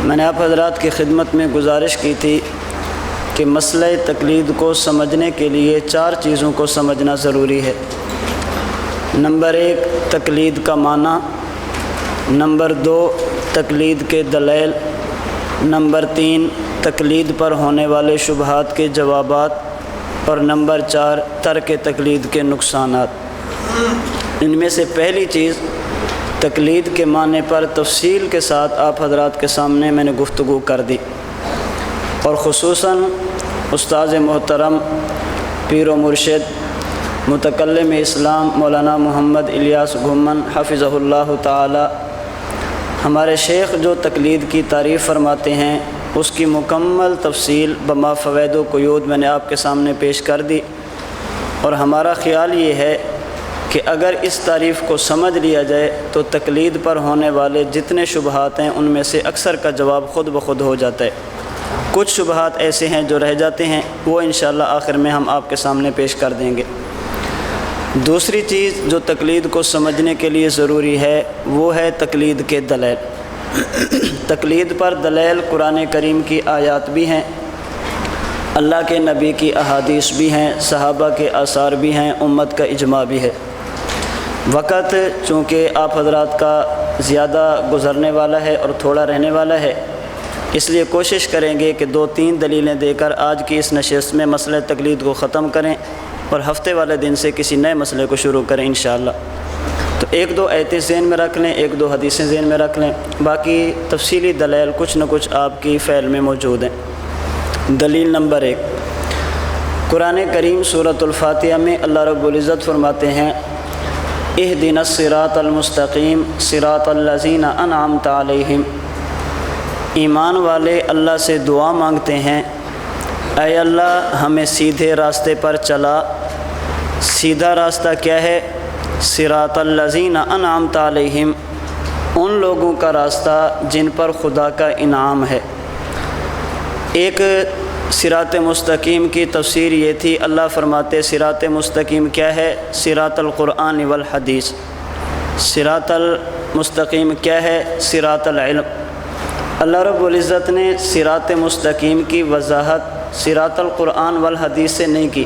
میں نے آپ حضرات کی خدمت میں گزارش کی تھی کہ مسئلہ تقلید کو سمجھنے کے لیے 4 چیزوں کو سمجھنا ضروری ہے۔ نمبر 1 تقلید کا معنی، نمبر 2 تقلید کے دلائل، نمبر 3 تقلید پر ہونے والے شبہات کے جوابات، اور نمبر 4 ترک تقلید کے نقصانات۔ ان میں سے پہلی چیز تقلید کے معنی پر تفصیل کے ساتھ آپ حضرات کے سامنے میں نے گفتگو کر دی، اور خصوصاً استاذ محترم پیر و مرشد متکلم اسلام مولانا محمد الیاس گھمن حفظہ اللہ تعالی، ہمارے شیخ جو تقلید کی تعریف فرماتے ہیں اس کی مکمل تفصیل بما فوائد و قیود میں نے آپ کے سامنے پیش کر دی، اور ہمارا خیال یہ ہے کہ اگر اس تعریف کو سمجھ لیا جائے تو تقلید پر ہونے والے جتنے شبہات ہیں ان میں سے اکثر کا جواب خود بخود ہو جاتا ہے۔ کچھ شبہات ایسے ہیں جو رہ جاتے ہیں، وہ انشاءاللہ آخر میں ہم آپ کے سامنے پیش کر دیں گے۔ دوسری چیز جو تقلید کو سمجھنے کے لیے ضروری ہے وہ ہے تقلید کے دلائل۔ تقلید پر دلائل قرآن کریم کی آیات بھی ہیں، اللہ کے نبی کی احادیث بھی ہیں، صحابہ کے آثار بھی ہیں، امت کا اجماع بھی ہے۔ وقت چونکہ آپ حضرات کا زیادہ گزرنے والا ہے اور تھوڑا رہنے والا ہے، اس لیے کوشش کریں گے کہ 2-3 دلیلیں دے کر آج کی اس نشست میں مسئلہ تقلید کو ختم کریں، اور ہفتے والے دن سے کسی نئے مسئلے کو شروع کریں انشاءاللہ۔ تو 1-2 آیتیں ذہن میں رکھ لیں، 1-2 حدیثیں ذہن میں رکھ لیں، باقی تفصیلی دلائل کچھ نہ کچھ آپ کی فعل میں موجود ہیں۔ دلیل نمبر 1، قرآن کریم سورۃ الفاتحہ میں اللہ رب العزت فرماتے ہیں اہدنا الصراط المستقیم صراط الذین انعمت علیہم۔ ایمان والے اللہ سے دعا مانگتے ہیں، اے اللہ ہمیں سیدھے راستے پر چلا۔ سیدھا راستہ کیا ہے؟ صراط الذین انعمت علیہم، ان لوگوں کا راستہ جن پر خدا کا انعام ہے۔ ایک صراط مستقیم کی تفسیر یہ تھی، اللہ فرماتے صراط مستقیم کیا ہے؟ صراط القرآن والحدیث۔ صراط المستقیم کیا ہے؟ صراط العلم۔ اللہ رب العزت نے صراط مستقیم کی وضاحت صراط القرآن والحدیث سے نہیں کی،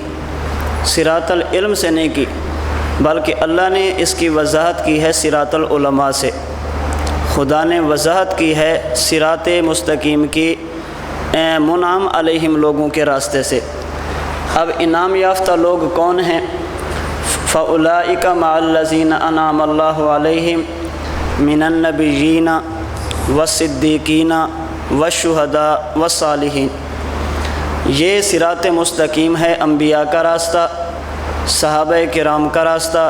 صراط العلم سے نہیں کی، بلکہ اللہ نے اس کی وضاحت کی ہے صراط العلماء سے۔ خدا نے وضاحت کی ہے صراط مستقیم کی منعم علیہم لوگوں کے راستے سے۔ اب انعام یافتہ لوگ کون ہیں؟ فَأُولَٰئِكَ مَعَ الَّذِينَ أَنْعَمَ اللَّهُ عَلَيْهِمْ مِنَ النَّبِيِّينَ وَالصِّدِّيقِينَ وَالشُّهَدَاءِ وَالصَّالِحِينَ۔ یہ صراط مستقیم ہے انبیاء کا راستہ، صحابہ کرام کا راستہ،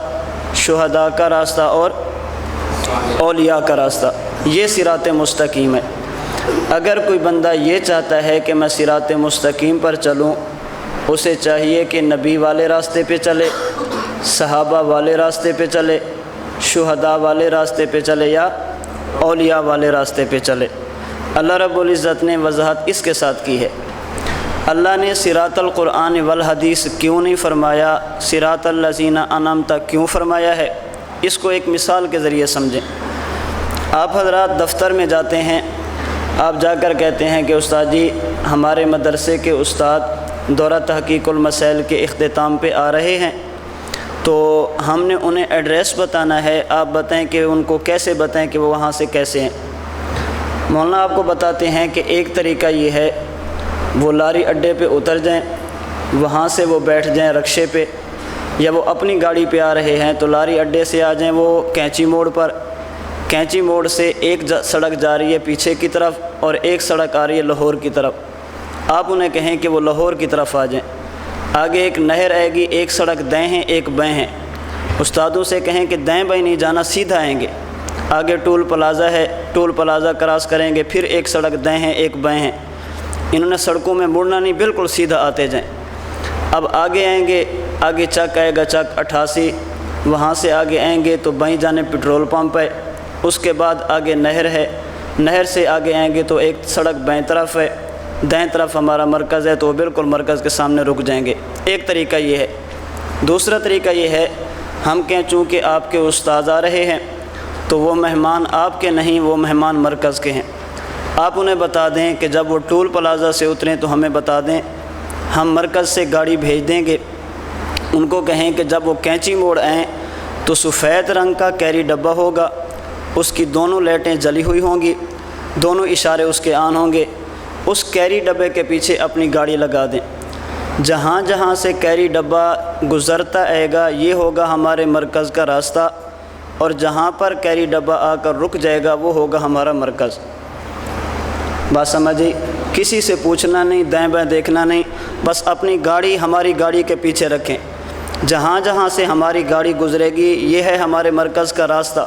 شہداء کا راستہ اور اولیاء کا راستہ، یہ صراط مستقیم ہے۔ اگر کوئی بندہ یہ چاہتا ہے کہ میں صراط مستقیم پر چلوں، اسے چاہیے کہ نبی والے راستے پہ چلے، صحابہ والے راستے پہ چلے، شہداء والے راستے پہ چلے، یا اولیاء والے راستے پہ چلے۔ اللہ رب العزت نے وضاحت اس کے ساتھ کی ہے۔ اللہ نے صراط القرآن والحدیث کیوں نہیں فرمایا، صراط الذین انعمت کیوں فرمایا ہے؟ اس کو ایک مثال کے ذریعے سمجھیں۔ آپ حضرات دفتر میں جاتے ہیں، آپ جا کر کہتے ہیں کہ استاد جی ہمارے مدرسے کے استاد دورہ تحقیق المسائل کے اختتام پہ آ رہے ہیں، تو ہم نے انہیں ایڈریس بتانا ہے، آپ بتائیں کہ ان کو کیسے بتائیں کہ وہ وہاں سے کیسے ہیں۔ مولانا آپ کو بتاتے ہیں کہ ایک طریقہ یہ ہے، وہ لاری اڈے پہ اتر جائیں، وہاں سے وہ بیٹھ جائیں رکشے پہ، یا وہ اپنی گاڑی پہ آ رہے ہیں تو لاری اڈے سے آ جائیں وہ کینچی موڑ پر، کینچی موڑ سے ایک سڑک جا رہی ہے پیچھے کی طرف اور ایک سڑک آ رہی ہے لاہور کی طرف، آپ انہیں کہیں کہ وہ لاہور کی طرف آ جائیں۔ آگے ایک نہر آئے گی، ایک سڑک دائیں ہیں ایک بائیں ہیں، استادوں سے کہیں کہ دائیں بائیں نہیں جانا، سیدھا آئیں گے۔ آگے ٹول پلازا ہے، ٹول پلازا کراس کریں گے، پھر ایک سڑک دائیں ہیں ایک بائیں ہیں۔ انہوں نے سڑکوں میں مڑنا نہیں، بالکل سیدھا آتے جائیں۔ اب آگے آئیں گے، آگے چک آئے گا، چک 88، وہاں سے آگے آئیں گے تو بائیں جانب پیٹرول پمپ ہے، اس کے بعد آگے نہر ہے، نہر سے آگے آئیں گے تو ایک سڑک بائیں طرف ہے، دائیں طرف ہمارا مرکز ہے، تو وہ بالکل مرکز کے سامنے رک جائیں گے۔ ایک طریقہ یہ ہے۔ دوسرا طریقہ یہ ہے، ہم کہیں چونکہ آپ کے استاد آ رہے ہیں تو وہ مہمان آپ کے نہیں، وہ مہمان مرکز کے ہیں، آپ انہیں بتا دیں کہ جب وہ ٹول پلازہ سے اتریں تو ہمیں بتا دیں، ہم مرکز سے گاڑی بھیج دیں گے۔ ان کو کہیں کہ جب وہ کینچی موڑ آئیں تو سفید رنگ کا کیری ڈبہ ہوگا، اس کی دونوں لائٹیں جلی ہوئی ہوں گی، دونوں اشارے اس کے آن ہوں گے۔ اس کیری ڈبے کے پیچھے اپنی گاڑی لگا دیں، جہاں جہاں سے کیری ڈبہ گزرتا آئے گا یہ ہوگا ہمارے مرکز کا راستہ، اور جہاں پر کیری ڈبہ آ کر رک جائے گا وہ ہوگا ہمارا مرکز۔ بات سمجھی؟ کسی سے پوچھنا نہیں، دائیں بائیں دیکھنا نہیں، بس اپنی گاڑی ہماری گاڑی کے پیچھے رکھیں، جہاں جہاں سے ہماری گاڑی گزرے گی یہ ہے ہمارے مرکز کا راستہ،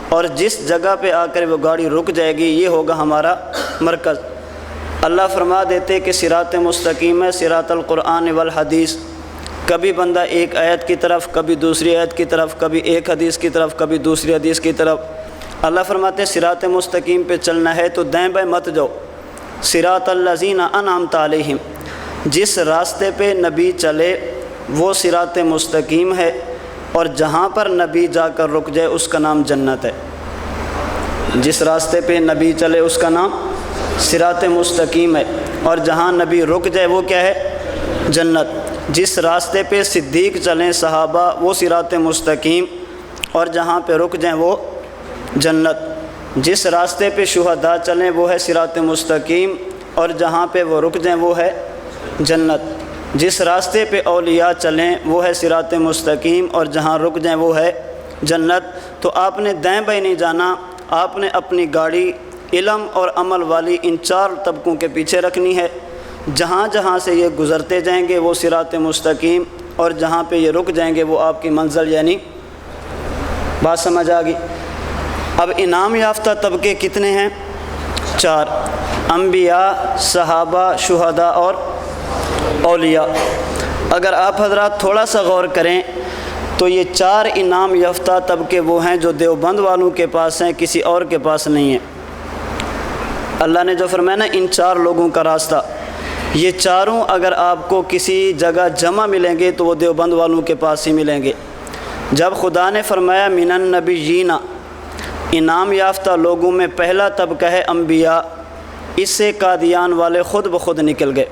اور جس جگہ پہ آ کر وہ گاڑی رک جائے گی یہ ہوگا ہمارا مرکز۔ اللہ فرما دیتے کہ صراط مستقیم ہے، صراط القرآن والحدیث، کبھی بندہ ایک آیت کی طرف، کبھی دوسری آیت کی طرف، کبھی ایک حدیث کی طرف، کبھی دوسری حدیث کی طرف۔ اللہ فرماتے صراط مستقیم پہ چلنا ہے تو دائیں بائیں مت جاؤ، صراط الذین انعمت علیہم، جس راستے پہ نبی چلے وہ صراط مستقیم ہے، اور جہاں پر نبی جا کر رک جائے اس کا نام جنت ہے۔ جس راستے پہ نبی چلے اس کا نام صراط مستقیم ہے، اور جہاں نبی رک جائے وہ کیا ہے؟ جنت۔ جس راستے پہ صدیق چلیں صحابہ وہ صراط مستقیم، اور جہاں پہ رک جائیں وہ جنت۔ جس راستے پہ شہداء چلیں وہ ہے صراط مستقیم، اور جہاں پہ وہ رک جائیں وہ ہے جنت۔ جس راستے پہ اولیاء چلیں وہ ہے صراط مستقیم، اور جہاں رک جائیں وہ ہے جنت۔ تو آپ نے دائیں بائیں نہیں جانا، آپ نے اپنی گاڑی علم اور عمل والی ان چار طبقوں کے پیچھے رکھنی ہے، جہاں جہاں سے یہ گزرتے جائیں گے وہ صراط مستقیم، اور جہاں پہ یہ رک جائیں گے وہ آپ کی منزل یعنی۔ بات سمجھ آ گئی؟ اب انعام یافتہ طبقے کتنے ہیں؟ 4، انبیاء، صحابہ، شہداء اور اولیاء۔ اگر آپ حضرات تھوڑا سا غور کریں تو یہ 4 انعام یافتہ طبقے وہ ہیں جو دیوبند والوں کے پاس ہیں، کسی اور کے پاس نہیں ہیں۔ اللہ نے جو فرمایا نا ان 4 لوگوں کا راستہ، یہ چاروں اگر آپ کو کسی جگہ جمع ملیں گے تو وہ دیوبند والوں کے پاس ہی ملیں گے۔ جب خدا نے فرمایا من النبیین، انعام یافتہ لوگوں میں پہلا طبقہ ہے انبیاء، اس سے قادیان والے خود بخود نکل گئے،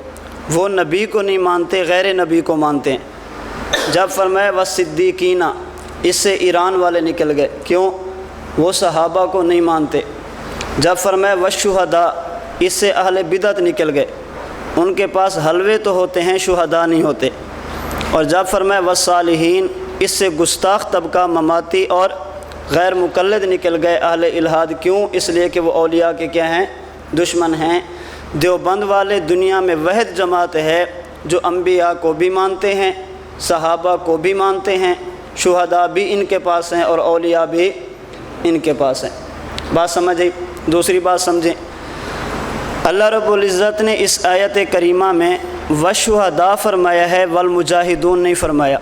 وہ نبی کو نہیں مانتے، غیر نبی کو مانتے ہیں۔ جب فرمایا والصدیقین، اس سے ایران والے نکل گئے، کیوں؟ وہ صحابہ کو نہیں مانتے۔ جب فرمایا والشہداء، اس سے اہل بدعت نکل گئے، ان کے پاس حلوے تو ہوتے ہیں شہداء نہیں ہوتے۔ اور جب فرمایا والصالحین، اس سے گستاخ طبقہ مماتی اور غیر مقلد نکل گئے، اہل الحاد، کیوں؟ اس لیے کہ وہ اولیاء کے کیا ہیں؟ دشمن ہیں۔ دیوبند والے دنیا میں واحد جماعت ہے جو انبیاء کو بھی مانتے ہیں، صحابہ کو بھی مانتے ہیں، شہداء بھی ان کے پاس ہیں اور اولیاء بھی ان کے پاس ہیں۔ بات سمجھیں؟ دوسری بات سمجھیں، اللہ رب العزت نے اس آیت کریمہ میں وشہداء فرمایا ہے، والمجاہدون نہیں فرمایا۔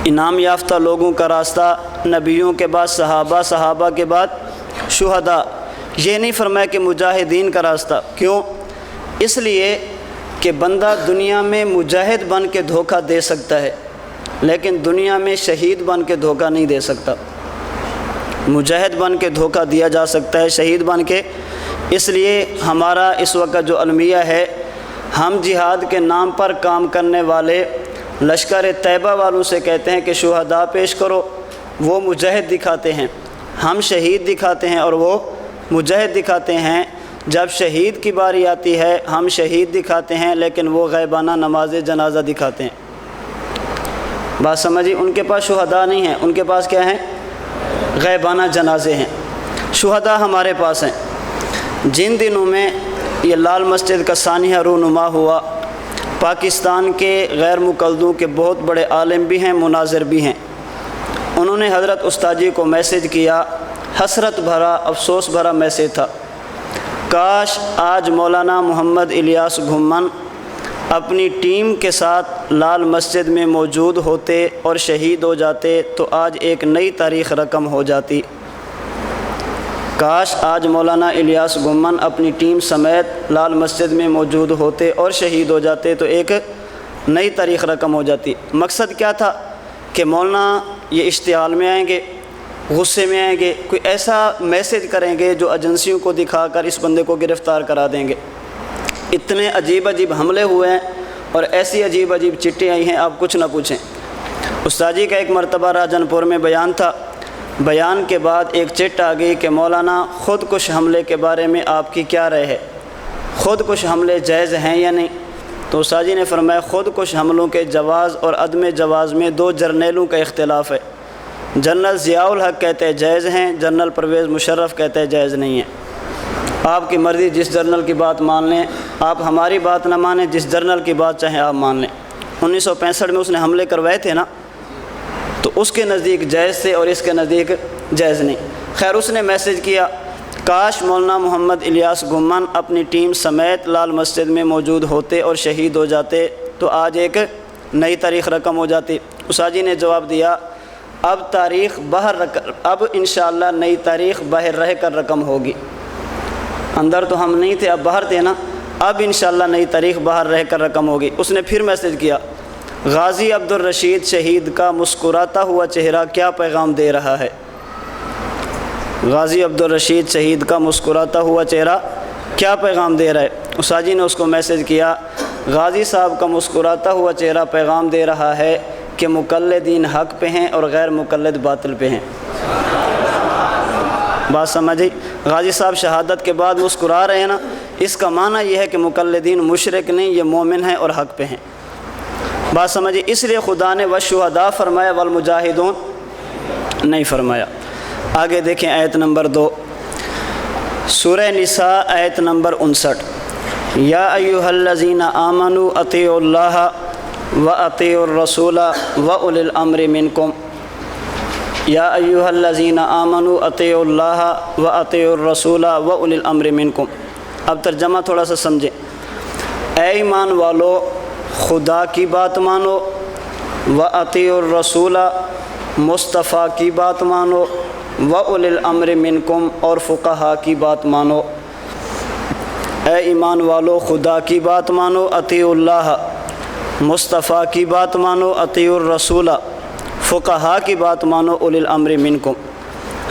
انعام یافتہ لوگوں کا راستہ نبیوں کے بعد صحابہ، صحابہ کے بعد شہداء، یہ نہیں فرمایا کہ مجاہدین کا راستہ۔ کیوں؟ اس لیے کہ بندہ دنیا میں مجاہد بن کے دھوکہ دے سکتا ہے، لیکن دنیا میں شہید بن کے دھوکہ نہیں دے سکتا۔ مجاہد بن کے دھوکہ دیا جا سکتا ہے، شہید بن کے۔ اس لیے ہمارا اس وقت جو المیہ ہے، ہم جہاد کے نام پر کام کرنے والے لشکر طیبہ والوں سے کہتے ہیں کہ شہداء پیش کرو، وہ مجاہد دکھاتے ہیں، ہم شہید دکھاتے ہیں اور وہ مجاہد دکھاتے ہیں۔ جب شہید کی باری آتی ہے ہم شہید دکھاتے ہیں، لیکن وہ غیبانہ نماز جنازہ دکھاتے ہیں۔ بات سمجھی؟ ان کے پاس شہداء نہیں ہیں، ان کے پاس کیا ہیں؟ غیبانہ جنازے ہیں۔ شہداء ہمارے پاس ہیں۔ جن دنوں میں یہ لال مسجد کا سانحہ رونما ہوا، پاکستان کے غیر مقلدوں کے بہت بڑے عالم بھی ہیں، مناظر بھی ہیں، انہوں نے حضرت استاد جی کو میسیج کیا، حسرت بھرا، افسوس بھرا میسیج تھا، کاش آج مولانا محمد الیاس گھمن اپنی ٹیم کے ساتھ لال مسجد میں موجود ہوتے اور شہید ہو جاتے تو آج ایک نئی تاریخ رقم ہو جاتی۔ کاش آج مولانا الیاس گھمن اپنی ٹیم سمیت لال مسجد میں موجود ہوتے اور شہید ہو جاتے تو ایک نئی تاریخ رقم ہو جاتی۔ مقصد کیا تھا کہ مولانا یہ اشتعال میں آئیں گے، غصے میں آئیں گے، کوئی ایسا میسج کریں گے جو ایجنسیوں کو دکھا کر اس بندے کو گرفتار کرا دیں گے۔ اتنے عجیب عجیب حملے ہوئے ہیں اور ایسی عجیب عجیب چٹھیں آئی ہیں، آپ کچھ نہ پوچھیں۔ استاد جی کا ایک مرتبہ راجن پور میں بیان تھا، بیان کے بعد ایک چٹ آ گئی کہ مولانا خود کش حملے کے بارے میں آپ کی کیا رائے ہے، خود کش حملے جائز ہیں یا نہیں؟ تو استاد جی نے فرمایا خود کش حملوں کے جواز اور عدم جواز میں دو جرنیلوں کا اختلاف ہے، جنرل ضیاء الحق کہتے ہیں جائز ہیں، جنرل پرویز مشرف کہتے ہیں جائز نہیں ہیں۔ آپ کی مرضی، جس جنرل کی بات مان لیں، آپ ہماری بات نہ مانیں، جس جنرل کی بات چاہیں آپ مان لیں۔ 1965 میں اس نے حملے کروائے تھے نا، تو اس کے نزدیک جائز تھے اور اس کے نزدیک جائز نہیں۔ خیر اس نے میسج کیا، کاش مولانا محمد الیاس گمان اپنی ٹیم سمیت لال مسجد میں موجود ہوتے اور شہید ہو جاتے تو آج ایک نئی تاریخ رقم ہو جاتی۔ استاد جی نے جواب دیا اب تاریخ اب انشاءاللہ نئی تاریخ باہر رہ کر رقم ہوگی، اندر تو ہم نہیں تھے، اب باہر تھے نا، اب انشاءاللہ نئی تاریخ باہر رہ کر رقم ہوگی۔ اس نے پھر میسج کیا، غازی عبدالرشید شہید کا مسکراتا ہوا چہرہ کیا پیغام دے رہا ہے؟ غازی عبدالرشید شہید کا مسکراتا ہوا چہرہ کیا پیغام دے رہا ہے؟ استاد جی نے اس کو میسج کیا، غازی صاحب کا مسکراتا ہوا چہرہ پیغام دے رہا ہے کہ مقلدین حق پہ ہیں اور غیر مقلد باطل پہ ہیں۔ بات سمجھی؟ غازی صاحب شہادت کے بعد مسکرا رہے ہیں نا، اس کا معنی یہ ہے کہ مقلدین مشرک نہیں، یہ مومن ہیں اور حق پہ ہیں۔ بات سمجھی؟ اس لیے خدا نے والشہداء فرمایا والمجاہدون نہیں فرمایا۔ آگے دیکھیں آیت نمبر 2 سورہ نساء آیت نمبر 59، یا ایھا الذین آمنوا اطیعوا اللہ واطیعوا الرسول واولی الامر منکم، یا ایھا الذین آمنوا اطیعوا اللہ واطیعوا الرسول واولی الامر منکم۔ اب ترجمہ تھوڑا سا سمجھیں۔ اے ایمان والو خدا کی بات مانو، واطیعوا الرسول مصطفیٰ کی بات مانو، وَأُولِي الْأَمْرِ مِنْكُمْ اور فقہا کی بات مانو۔ اے ایمان والو خدا کی بات مانو، اطیعوا اللہ، مصطفیٰ کی بات مانو، اطیعوا الرسول، فقہا کی بات مانو، اولی الامر منکم۔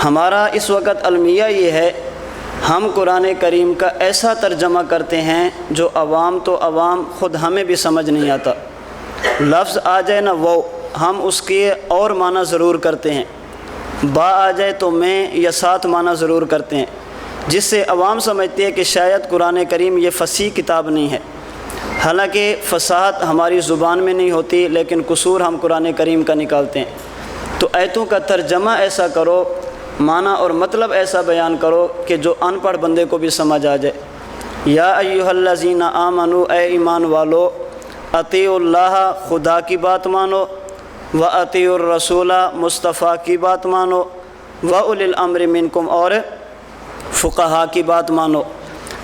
ہمارا اس وقت المیہ یہ ہے، ہم قرآن کریم کا ایسا ترجمہ کرتے ہیں جو عوام تو عوام، خود ہمیں بھی سمجھ نہیں آتا۔ لفظ آ جائے نا وہ، ہم اس کے اور معنی ضرور کرتے ہیں، با آ جائے تو میں یا ساتھ معنی ضرور کرتے ہیں، جس سے عوام سمجھتی ہے کہ شاید قرآن کریم یہ فصیح کتاب نہیں ہے، حالانکہ فصاحت ہماری زبان میں نہیں ہوتی، لیکن قصور ہم قرآن کریم کا نکالتے ہیں۔ تو آیتوں کا ترجمہ ایسا کرو، معنی اور مطلب ایسا بیان کرو کہ جو ان پڑھ بندے کو بھی سمجھ آ جائے۔ یا ایھا الذین آمنوا، اے ایمان والو، اطیعوا اللہ خدا کی بات مانو، وَأَطِيعُوا الرَّسُولَ مصطفیٰ کی بات مانو، وَأُولِي الْأَمْرِ مِنْكُمْ اور فقہا کی بات مانو۔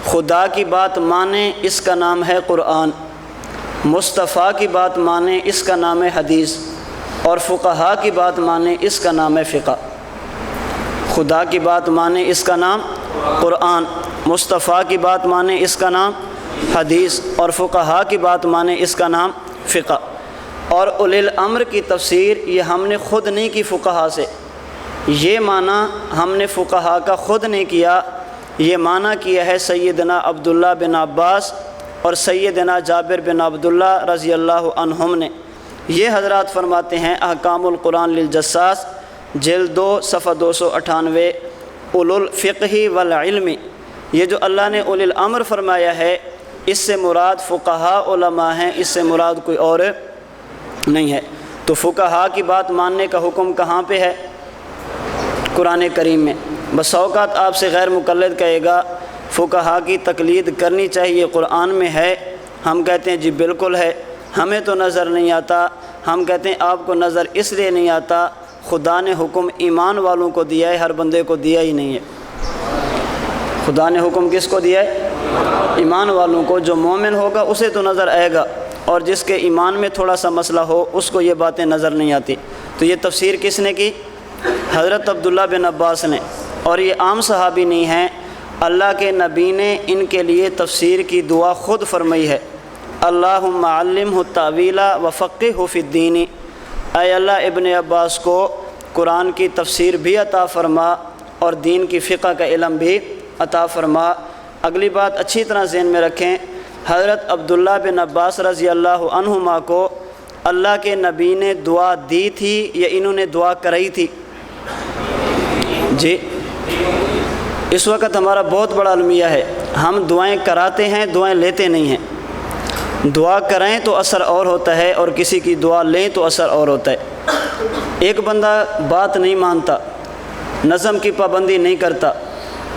خدا کی بات مانیں اس کا نام ہے قرآن، مصطفیٰ کی بات مانیں اس کا نام ہے حدیث، اور فقہا کی بات مانیں اس کا نام ہے فقہ۔ خدا کی بات مانیں اس کا نام قرآن، مصطفیٰ کی بات مانیں اس کا نام حدیث، اور فقہا کی بات مانیں اس کا نام فقہ۔ اور اولی الامر کی تفسیر یہ ہم نے خود نہیں کی فقہا سے، یہ معنی ہم نے فقہا کا خود نہیں کیا، یہ معنی کیا ہے سیدنا عبداللہ بن عباس اور سیدنا جابر بن عبداللہ رضی اللہ عنہم نے۔ یہ حضرات فرماتے ہیں احکام القرآن للجساس جلد 2 صفحہ 298، اولو الفقہ والعلم، یہ جو اللہ نے اولی الامر فرمایا ہے اس سے مراد فقہا علماء ہیں، اس سے مراد کوئی اور نہیں ہے۔ تو فقہا کی بات ماننے کا حکم کہاں پہ ہے؟ قرآن کریم میں۔ بس اوقات آپ سے غیر مقلد کہے گا فقہا کی تقلید کرنی چاہیے، قرآن میں ہے، ہم کہتے ہیں جی بالکل ہے، ہمیں تو نظر نہیں آتا، ہم کہتے ہیں آپ کو نظر اس لیے نہیں آتا، خدا نے حکم ایمان والوں کو دیا ہے، ہر بندے کو دیا ہی نہیں ہے۔ خدا نے حکم کس کو دیا ہے؟ ایمان والوں کو، جو مومن ہوگا اسے تو نظر آئے گا، اور جس کے ایمان میں تھوڑا سا مسئلہ ہو اس کو یہ باتیں نظر نہیں آتی۔ تو یہ تفسیر کس نے کی؟ حضرت عبداللہ بن عباس نے، اور یہ عام صحابی نہیں ہیں، اللہ کے نبی نے ان کے لیے تفسیر کی دعا خود فرمائی ہے، اللہم علمہ التاویل وفقہہ فی الدین۔ اے اللہ ابن عباس کو قرآن کی تفسیر بھی عطا فرما اور دین کی فقہ کا علم بھی عطا فرما۔ اگلی بات اچھی طرح ذہن میں رکھیں، حضرت عبداللہ بن عباس رضی اللہ عنہما کو اللہ کے نبی نے دعا دی تھی یا انہوں نے دعا کرائی تھی؟ جی، اس وقت ہمارا بہت بڑا المیہ ہے، ہم دعائیں کراتے ہیں، دعائیں لیتے نہیں ہیں۔ دعا کریں تو اثر اور ہوتا ہے اور کسی کی دعا لیں تو اثر اور ہوتا ہے۔ ایک بندہ بات نہیں مانتا، نظم کی پابندی نہیں کرتا،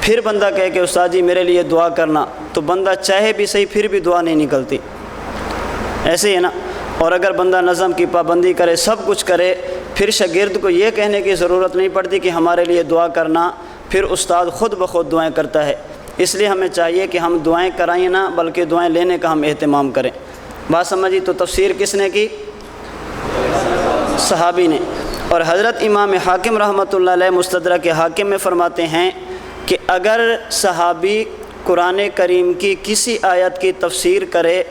پھر بندہ کہے کہ استاد جی میرے لیے دعا کرنا، تو بندہ چاہے بھی صحیح پھر بھی دعا نہیں نکلتی، ایسے ہی ہے نا۔ اور اگر بندہ نظم کی پابندی کرے، سب کچھ کرے، پھر شاگرد کو یہ کہنے کی ضرورت نہیں پڑتی کہ ہمارے لیے دعا کرنا، پھر استاد خود بخود دعائیں کرتا ہے۔ اس لیے ہمیں چاہیے کہ ہم دعائیں کرائیں نہ، بلکہ دعائیں لینے کا ہم اہتمام کریں۔ بات سمجھی؟ تو تفسیر کس نے کی؟ صحابی نے۔ اور حضرت امام حاکم رحمۃ اللہ علیہ مستدرک حاکم میں فرماتے ہیں کہ اگر صحابی قرآن کریم کی کسی آیت کی تفسیر کرے،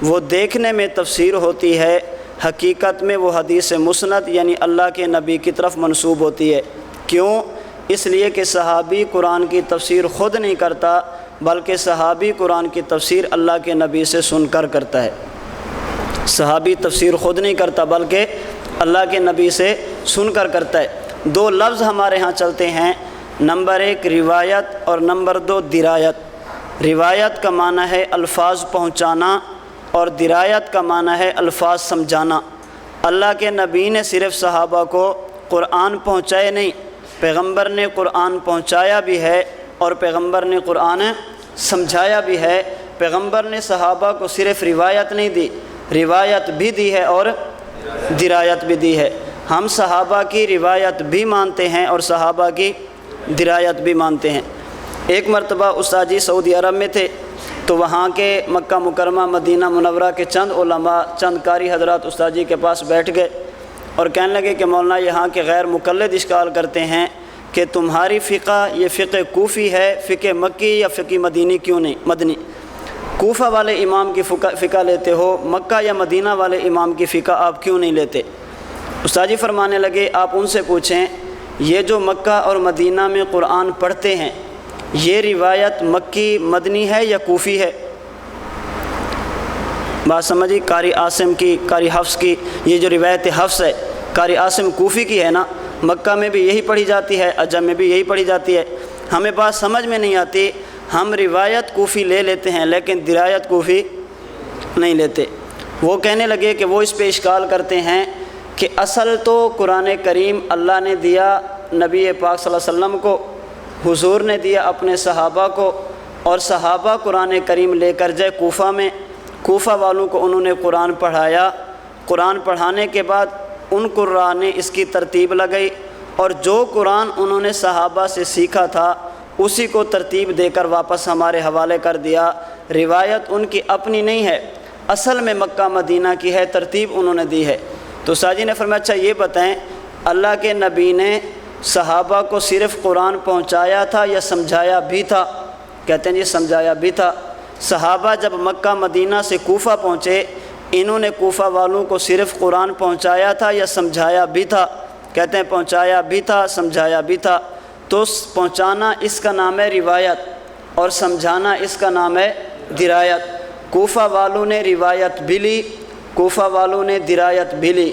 وہ دیکھنے میں تفسیر ہوتی ہے، حقیقت میں وہ حدیث مسند یعنی اللہ کے نبی کی طرف منسوب ہوتی ہے۔ کیوں؟ اس لیے کہ صحابی قرآن کی تفسیر خود نہیں کرتا، بلکہ صحابی قرآن کی تفسیر اللہ کے نبی سے سن کر کرتا ہے۔ صحابی تفسیر خود نہیں کرتا بلکہ اللہ کے نبی سے سن کر کرتا ہے۔ دو لفظ ہمارے ہاں چلتے ہیں، نمبر ایک روایت اور نمبر دو درایت۔ روایت کا معنی ہے الفاظ پہنچانا اور درایت کا معنی ہے الفاظ سمجھانا۔ اللہ کے نبی نے صرف صحابہ کو قرآن پہنچائے نہیں، پیغمبر نے قرآن پہنچایا بھی ہے اور پیغمبر نے قرآن سمجھایا بھی ہے۔ پیغمبر نے صحابہ کو صرف روایت نہیں دی، روایت بھی دی ہے اور درایت بھی دی ہے۔ ہم صحابہ کی روایت بھی مانتے ہیں اور صحابہ کی درایت بھی مانتے ہیں۔ ایک مرتبہ استاد جی سعودی عرب میں تھے، تو وہاں کے مکہ مکرمہ مدینہ منورہ کے چند علماء، چند قاری حضرات استاد جی کے پاس بیٹھ گئے اور کہنے لگے کہ مولانا یہاں کے غیر مقلد اشکال کرتے ہیں کہ تمہاری فقہ یہ فقہ کوفی ہے، فقہ مکی یا فقہ مدینی کیوں نہیں، مدنی؟ کوفہ والے امام کی فقہ لیتے ہو، مکہ یا مدینہ والے امام کی فقہ آپ کیوں نہیں لیتے؟ استاد جی فرمانے لگے آپ ان سے پوچھیں، یہ جو مکہ اور مدینہ میں قرآن پڑھتے ہیں، یہ روایت مکی مدنی ہے یا کوفی ہے؟ بات سمجھی؟ قاری عاصم کی، قاری حفص کی، یہ جو روایت حفص ہے قاری عاصم کوفی کی ہے نا، مکہ میں بھی یہی پڑھی جاتی ہے، عجم میں بھی یہی پڑھی جاتی ہے۔ ہمیں بات سمجھ میں نہیں آتی، ہم روایت کوفی لے لیتے ہیں لیکن درایت کوفی نہیں لیتے۔ وہ کہنے لگے کہ وہ اس پہ اشکال کرتے ہیں کہ اصل تو قرآن کریم اللہ نے دیا نبی پاک صلی اللہ علیہ وسلم کو، حضور نے دیا اپنے صحابہ کو، اور صحابہ قرآن کریم لے کر جائے کوفہ میں، کوفہ والوں کو انہوں نے قرآن پڑھایا، قرآن پڑھانے کے بعد ان قراء نے اس کی ترتیب لگائی اور جو قرآن انہوں نے صحابہ سے سیکھا تھا اسی کو ترتیب دے کر واپس ہمارے حوالے کر دیا۔ روایت ان کی اپنی نہیں ہے، اصل میں مکہ مدینہ کی ہے، ترتیب انہوں نے دی ہے۔ تو ساجی نے فرمایا اچھا یہ بتائیں، اللہ کے نبی نے صحابہ کو صرف قرآن پہنچایا تھا یا سمجھایا بھی تھا؟ کہتے ہیں جی سمجھایا بھی تھا۔ صحابہ جب مکہ مدینہ سے کوفہ پہنچے، انہوں نے کوفہ والوں کو صرف قرآن پہنچایا تھا یا سمجھایا بھی تھا؟ کہتے ہیں پہنچایا بھی تھا، سمجھایا بھی تھا۔ تو پہنچانا اس کا نام ہے روایت اور سمجھانا اس کا نام ہے درایت۔ کوفہ والوں نے روایت بھی لی، کوفہ والوں نے درایت بھی لی۔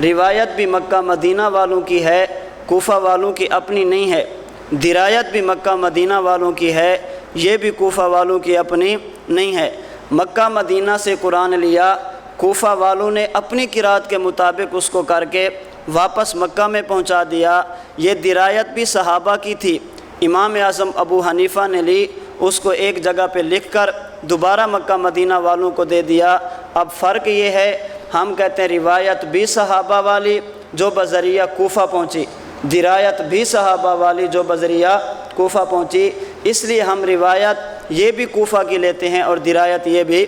روایت بھی مکہ مدینہ والوں کی ہے، کوفہ والوں کی اپنی نہیں ہے۔ درایت بھی مکہ مدینہ والوں کی ہے، یہ بھی کوفہ والوں کی اپنی نہیں ہے۔ مکہ مدینہ سے قرآن لیا، کوفہ والوں نے اپنی قرات کے مطابق اس کو کر کے واپس مکہ میں پہنچا دیا۔ یہ درایت بھی صحابہ کی تھی، امام اعظم ابو حنیفہ نے لی، اس کو ایک جگہ پہ لکھ کر دوبارہ مکہ مدینہ والوں کو دے دیا۔ اب فرق یہ ہے، ہم کہتے ہیں روایت بھی صحابہ والی جو بذریعہ کوفہ پہنچی، درایت بھی صحابہ والی جو بذریعہ کوفہ پہنچی، اس لیے ہم روایت یہ بھی کوفہ کی لیتے ہیں اور درایت یہ بھی۔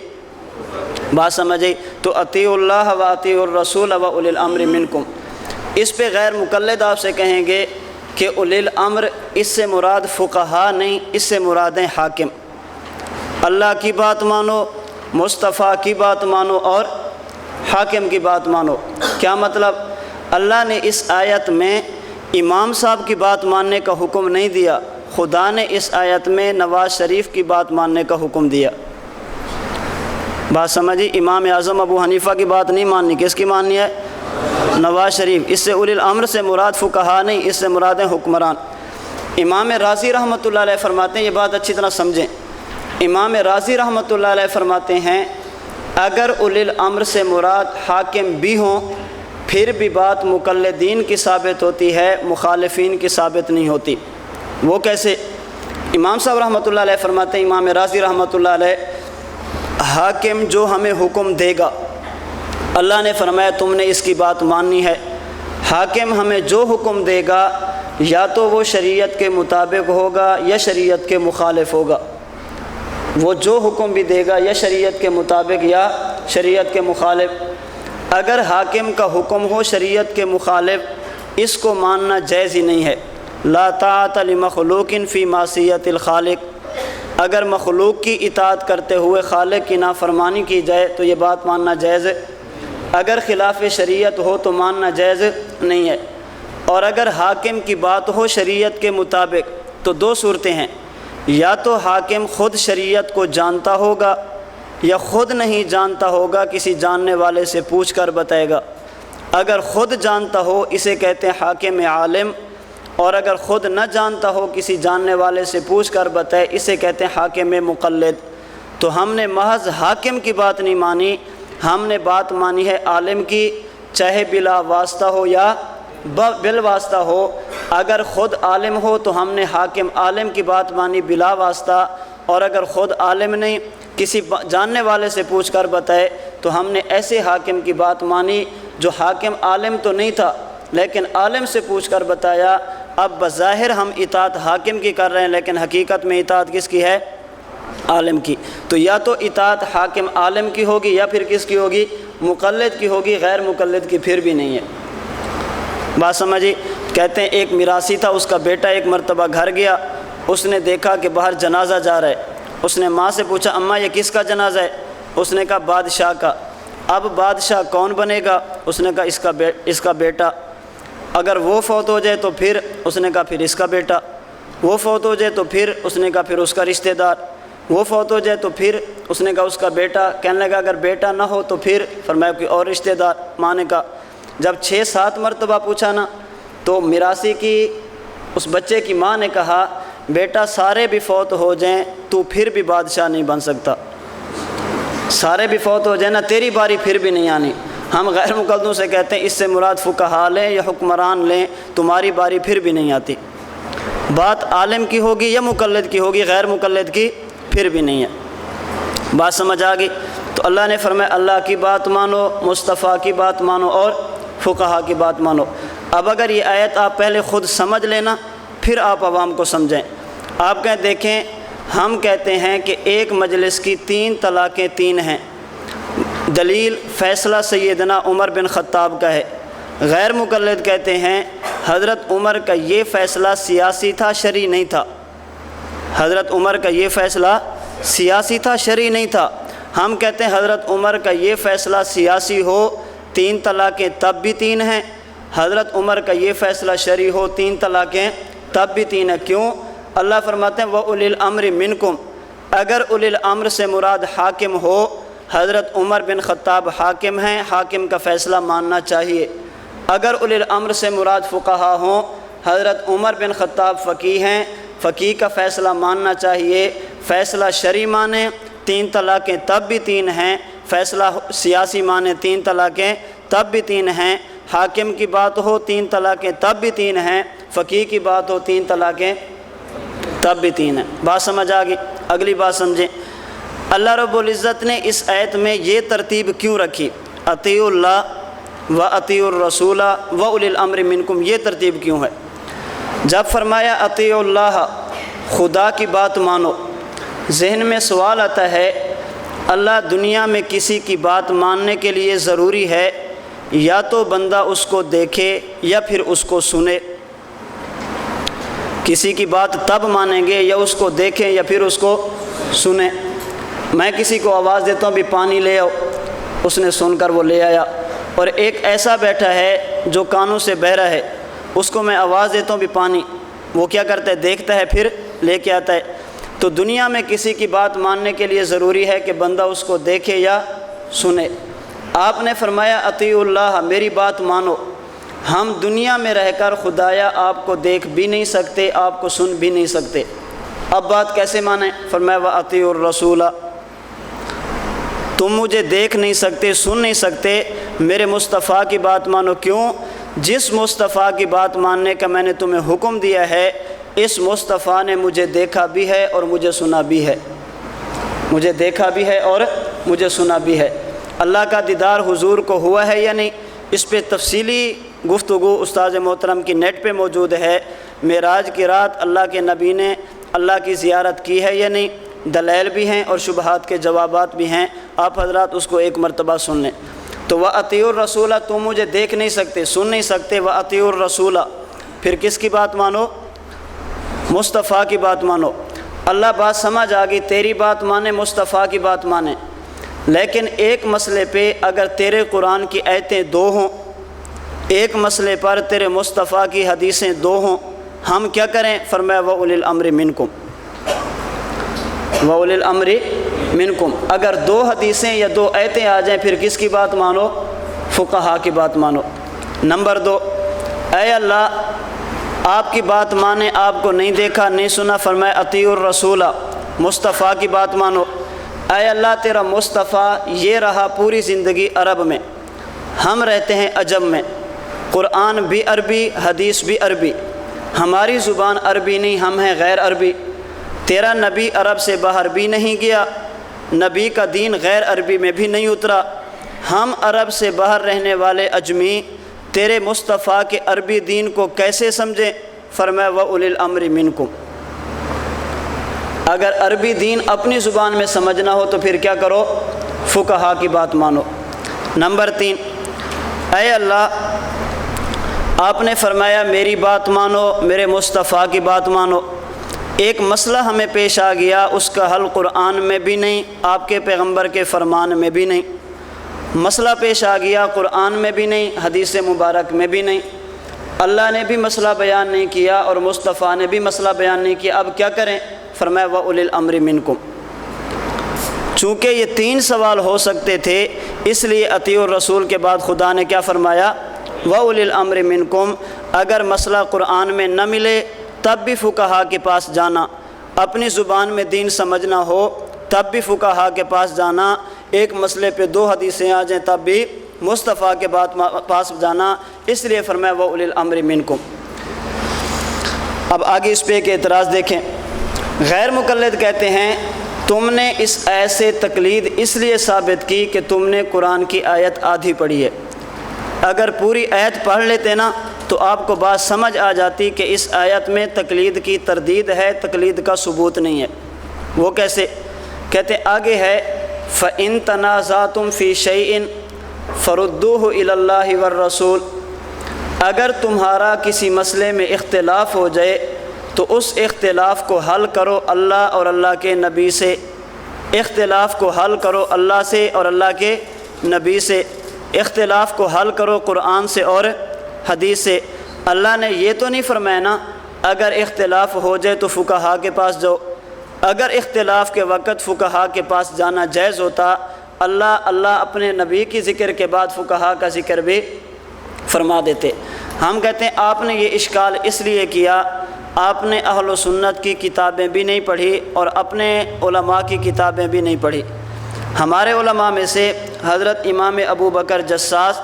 بات سمجھے؟ تو اطیعوا اللہ و اطیعوا الرسول و اولی الامر منکم۔ اس پہ غیر مقلد آپ سے کہیں گے کہ اولی الامر اس سے مراد فقہا نہیں، اس سے مراد ہیں حاکم۔ اللہ کی بات مانو، مصطفیٰ کی بات مانو اور حاکم کی بات مانو۔ کیا مطلب؟ اللہ نے اس آیت میں امام صاحب کی بات ماننے کا حکم نہیں دیا، خدا نے اس آیت میں نواز شریف کی بات ماننے کا حکم دیا۔ بات سمجھی؟ امام اعظم ابو حنیفہ کی بات نہیں ماننی، کس کی ماننی ہے؟ نواز شریف۔ اس سے اولی الامر سے مراد فقہا نہیں، اس سے مراد ہیں حکمران۔ امام راضی رحمۃ اللہ علیہ فرماتے ہیں، یہ بات اچھی طرح سمجھیں، امام راضی رحمۃ اللہ علیہ فرماتے ہیں اگر اولی الامر سے مراد حاکم بھی ہوں پھر بھی بات مقلدین کی ثابت ہوتی ہے، مخالفین کی ثابت نہیں ہوتی۔ وہ کیسے؟ امام صاحب رحمۃ اللہ علیہ فرماتے ہیں، امام راضی رحمۃ اللہ علیہ، حاکم جو ہمیں حکم دے گا، اللہ نے فرمایا تم نے اس کی بات ماننی ہے، حاکم ہمیں جو حکم دے گا یا تو وہ شریعت کے مطابق ہوگا یا شریعت کے مخالف ہوگا، وہ جو حکم بھی دے گا یا شریعت کے مطابق یا شریعت کے مخالف۔ اگر حاکم کا حکم ہو شریعت کے مخالف، اس کو ماننا جائز ہی نہیں ہے۔ لا طاعت لمخلوق فی معصیت الخالق، اگر مخلوق کی اطاعت کرتے ہوئے خالق کی نافرمانی کی جائے تو یہ بات ماننا جائز ہے، اگر خلاف شریعت ہو تو ماننا جائز نہیں ہے۔ اور اگر حاکم کی بات ہو شریعت کے مطابق تو دو صورتیں ہیں، یا تو حاکم خود شریعت کو جانتا ہوگا یا خود نہیں جانتا ہوگا، کسی جاننے والے سے پوچھ کر بتائے گا۔ اگر خود جانتا ہو اسے کہتے ہیں حاکم عالم، اور اگر خود نہ جانتا ہو کسی جاننے والے سے پوچھ کر بتائے اسے کہتے ہیں حاکم مقلد۔ تو ہم نے محض حاکم کی بات نہیں مانی، ہم نے بات مانی ہے عالم کی، چاہے بلا واسطہ ہو یا بالواسطہ ہو۔ اگر خود عالم ہو تو ہم نے حاکم عالم کی بات مانی بلا واسطہ، اور اگر خود عالم نہیں کسی جاننے والے سے پوچھ کر بتائے تو ہم نے ایسے حاکم کی بات مانی جو حاکم عالم تو نہیں تھا لیکن عالم سے پوچھ کر بتایا۔ اب بظاہر ہم اطاعت حاکم کی کر رہے ہیں لیکن حقیقت میں اطاعت کس کی ہے؟ عالم کی۔ تو یا تو اطاعت حاکم عالم کی ہوگی یا پھر کس کی ہوگی؟ مقلد کی ہوگی، غیر مقلد کی پھر بھی نہیں ہے۔ بات سمجھی؟ کہتے ہیں ایک میراثی تھا، اس کا بیٹا ایک مرتبہ گھر گیا، اس نے دیکھا کہ باہر جنازہ جا رہا ہے، اس نے ماں سے پوچھا اماں یہ کس کا جنازہ ہے؟ اس نے کہا بادشاہ کا۔ اب بادشاہ کون بنے گا؟ اس نے کہا اس کا بیٹا۔ اگر وہ فوت ہو جائے تو پھر؟ اس نے کہا پھر اس کا بیٹا۔ وہ فوت ہو جائے تو پھر؟ اس نے کہا پھر اس کا رشتہ دار۔ وہ فوت ہو جائے تو پھر؟ اس نے کہا اس کا بیٹا۔ کہنے لگا اگر بیٹا نہ ہو تو پھر؟ فرمایا کوئی اور رشتہ دار۔ ماں نے کہا جب 6-7 مرتبہ پوچھا نا تو میراثی کی اس بچے کی ماں نے کہا بیٹا سارے بھی فوت ہو جائیں تو پھر بھی بادشاہ نہیں بن سکتا، سارے بھی فوت ہو جائیں نا تیری باری پھر بھی نہیں آنی۔ ہم غیر مقلدوں سے کہتے ہیں اس سے مراد فقہا لیں یا حکمران لیں، تمہاری باری پھر بھی نہیں آتی۔ بات عالم کی ہوگی یا مقلد کی ہوگی، غیر مقلد کی پھر بھی نہیں ہے۔ بات سمجھ آ گئی؟ تو اللہ نے فرمایا اللہ کی بات مانو، مصطفیٰ کی بات مانو اور فقہا کی بات مانو۔ اب اگر یہ آیت آپ پہلے خود سمجھ لینا پھر آپ عوام کو سمجھیں۔ آپ کہیں دیکھیں ہم کہتے ہیں کہ ایک مجلس کی 3 طلاقیں 3 ہیں، دلیل فیصلہ سیدنا عمر بن خطاب کا ہے۔ غیر مقلد کہتے ہیں حضرت عمر کا یہ فیصلہ سیاسی تھا، شرعی نہیں تھا۔ حضرت عمر کا یہ فیصلہ سیاسی تھا، شرعی نہیں تھا۔ ہم کہتے ہیں حضرت عمر کا یہ فیصلہ سیاسی ہو 3 طلاقیں تب بھی 3 ہیں، حضرت عمر کا یہ فیصلہ شرعی ہو 3 طلاقیں تب بھی 3 ہیں۔ کیوں؟ اللہ فرماتے ہیں وَأُولِي الْأَمْرِ مِنْكُمْ، اگر اولی الامر سے مراد حاکم ہو، حضرت عمر بن خطاب حاکم ہیں، حاکم کا فیصلہ ماننا چاہیے۔ اگر اولی الامر سے مراد فقہا ہوں، حضرت عمر بن خطاب فقیہ ہیں، فقیہ کا فیصلہ ماننا چاہیے۔ فیصلہ شرعی مانیں 3 طلاقیں تب بھی 3 ہیں، فیصلہ سیاسی مانیں 3 طلاقیں تب بھی 3 ہیں۔ حاکم کی بات ہو 3 طلاقیں تب بھی 3 ہیں، فقیہ کی بات ہو 3 طلاقیں تب بھی 3 ہیں۔ بات سمجھ آ گئی؟ اگلی بات سمجھیں، اللہ رب العزت نے اس آیت میں یہ ترتیب کیوں رکھی؟ اطیعوا اللہ و اطیعوا الرسول و اولی الامر منکم، یہ ترتیب کیوں ہے؟ جب فرمایا اطیعوا اللہ، خدا کی بات مانو، ذہن میں سوال آتا ہے اللہ دنیا میں کسی کی بات ماننے کے لیے ضروری ہے یا تو بندہ اس کو دیکھے یا پھر اس کو سنے؟ کسی کی بات تب مانیں گے یا اس کو دیکھیں یا پھر اس کو سنیں۔ میں کسی کو آواز دیتا ہوں بھی پانی لے آؤ، اس نے سن کر وہ لے آیا، اور ایک ایسا بیٹھا ہے جو کانوں سے بہرا ہے، اس کو میں آواز دیتا ہوں بھی پانی، وہ کیا کرتا ہے؟ دیکھتا ہے پھر لے کے آتا ہے۔ تو دنیا میں کسی کی بات ماننے کے لیے ضروری ہے کہ بندہ اس کو دیکھے یا سنے۔ آپ نے فرمایا اطیعوا اللہ، میری بات مانو۔ ہم دنیا میں رہ کر خدایا آپ کو دیکھ بھی نہیں سکتے، آپ کو سن بھی نہیں سکتے، اب بات کیسے مانیں؟ فرمایا وَأَطِیعُوا الرَّسُولَ، تم مجھے دیکھ نہیں سکتے، سن نہیں سکتے، میرے مصطفیٰ کی بات مانو۔ کیوں؟ جس مصطفیٰ کی بات ماننے کا میں نے تمہیں حکم دیا ہے، اس مصطفیٰ نے مجھے دیکھا بھی ہے اور مجھے سنا بھی ہے، مجھے دیکھا بھی ہے اور مجھے سنا بھی ہے۔ اللہ کا دیدار حضور کو ہوا ہے یا نہیں؟ اس پہ تفصیلی گفتگو استاد محترم کی نیٹ پہ موجود ہے۔ معراج کی رات اللہ کے نبی نے اللہ کی زیارت کی ہے یا نہیں؟ دلائل بھی ہیں اور شبہات کے جوابات بھی ہیں، آپ حضرات اس کو ایک مرتبہ سن لیں۔ تو وَأَطِیعُوا الرَّسُولَ، تم مجھے دیکھ نہیں سکتے، سن نہیں سکتے، وَأَطِیعُوا الرَّسُولَ، پھر کس کی بات مانو؟ مصطفیٰ کی بات مانو۔ اللہ بات سمجھ آ گئی، تیری بات مانے، مصطفیٰ کی بات مانے، لیکن ایک مسئلے پہ اگر تیرے قرآن کی آیتیں دو ہوں، ایک مسئلے پر تیرے مصطفیٰ کی حدیثیں دو ہوں، ہم کیا کریں؟ فرمایا وَأُولِي الْأَمْرِ مِنْکُمْ، وَأُولِي الْأَمْرِ مِنْکُمْ، اگر دو حدیثیں یا دو آیتیں آ جائیں پھر کس کی بات مانو؟ فقہا کی بات مانو۔ نمبر 2، اے اللہ آپ کی بات مانے، آپ کو نہیں دیکھا نہیں سنا، فرمایا اطیعوا الرسول، مصطفیٰ کی بات مانو۔ اے اللہ تیرا مصطفیٰ یہ رہا پوری زندگی عرب میں، ہم رہتے ہیں عجم میں، قرآن بھی عربی، حدیث بھی عربی، ہماری زبان عربی نہیں، ہم ہیں غیر عربی۔ تیرا نبی عرب سے باہر بھی نہیں گیا، نبی کا دین غیر عربی میں بھی نہیں اترا، ہم عرب سے باہر رہنے والے اجمی تیرے مصطفیٰ کے عربی دین کو کیسے سمجھیں؟ فرمایا وَأُولِي الْأَمْرِ مِنْکُمْ، اگر عربی دین اپنی زبان میں سمجھنا ہو تو پھر کیا کرو؟ فقہا کی بات مانو۔ نمبر 3، اے اللہ آپ نے فرمایا میری بات مانو، میرے مصطفیٰ کی بات مانو، ایک مسئلہ ہمیں پیش آ گیا، اس کا حل قرآن میں بھی نہیں، آپ کے پیغمبر کے فرمان میں بھی نہیں، مسئلہ پیش آ گیا قرآن میں بھی نہیں، حدیث مبارک میں بھی نہیں، اللہ نے بھی مسئلہ بیان نہیں کیا اور مصطفیٰ نے بھی مسئلہ بیان نہیں کیا، اب کیا کریں؟ فرمایا وَأُولِي الْأَمْرِ مِنْکُمْ۔ چونکہ یہ 3 سوال ہو سکتے تھے، اس لیے اطیعوا الرسول کے بعد خدا نے کیا فرمایا؟ وَأُولِي الْأَمْرِ مِنْکُمْ۔ اگر مسئلہ قرآن میں نہ ملے تب بھی فقہا کے پاس جانا، اپنی زبان میں دین سمجھنا ہو تب بھی فقہا کے پاس جانا، ایک مسئلے پہ 2 حدیثیں آ جائیں تب بھی مصطفیٰ کے پاس جانا، اس لیے فرمایا وَأُولِي الْأَمْرِ مِنْکُمْ۔ اب آگے اس پہ ایک اعتراض دیکھیں، غیر مقلد کہتے ہیں تم نے اس آیت سے تقلید اس لیے ثابت کی کہ تم نے قرآن کی آیت آدھی پڑھی ہے، اگر پوری آیت پڑھ لیتے نا تو آپ کو بات سمجھ آ جاتی کہ اس آیت میں تقلید کی تردید ہے، تقلید کا ثبوت نہیں ہے۔ وہ کیسے؟ کہتے آگے ہے فَإِن تَنَازَعْتُمْ فِي شَيْءٍ فَرُدُّوهُ إِلَى اللَّهِ وَالرَّسُولِ، اگر تمہارا کسی مسئلے میں اختلاف ہو جائے تو اس اختلاف کو حل کرو اللہ اور اللہ کے نبی سے، اختلاف کو حل کرو اللہ سے اور اللہ کے نبی سے، اختلاف کو حل کرو قرآن سے اور حدیث سے۔ اللہ نے یہ تو نہیں فرمایا نا اگر اختلاف ہو جائے تو فقہا کے پاس جاؤ، اگر اختلاف کے وقت فقہا کے پاس جانا جائز ہوتا، اللہ اپنے نبی کی ذکر کے بعد فقہا کا ذکر بھی فرما دیتے۔ ہم کہتے ہیں آپ نے یہ اشکال اس لیے کیا، آپ نے اہل و سنت کی کتابیں بھی نہیں پڑھی اور اپنے علماء کی کتابیں بھی نہیں پڑھی۔ ہمارے علماء میں سے حضرت امام ابو بکر جساس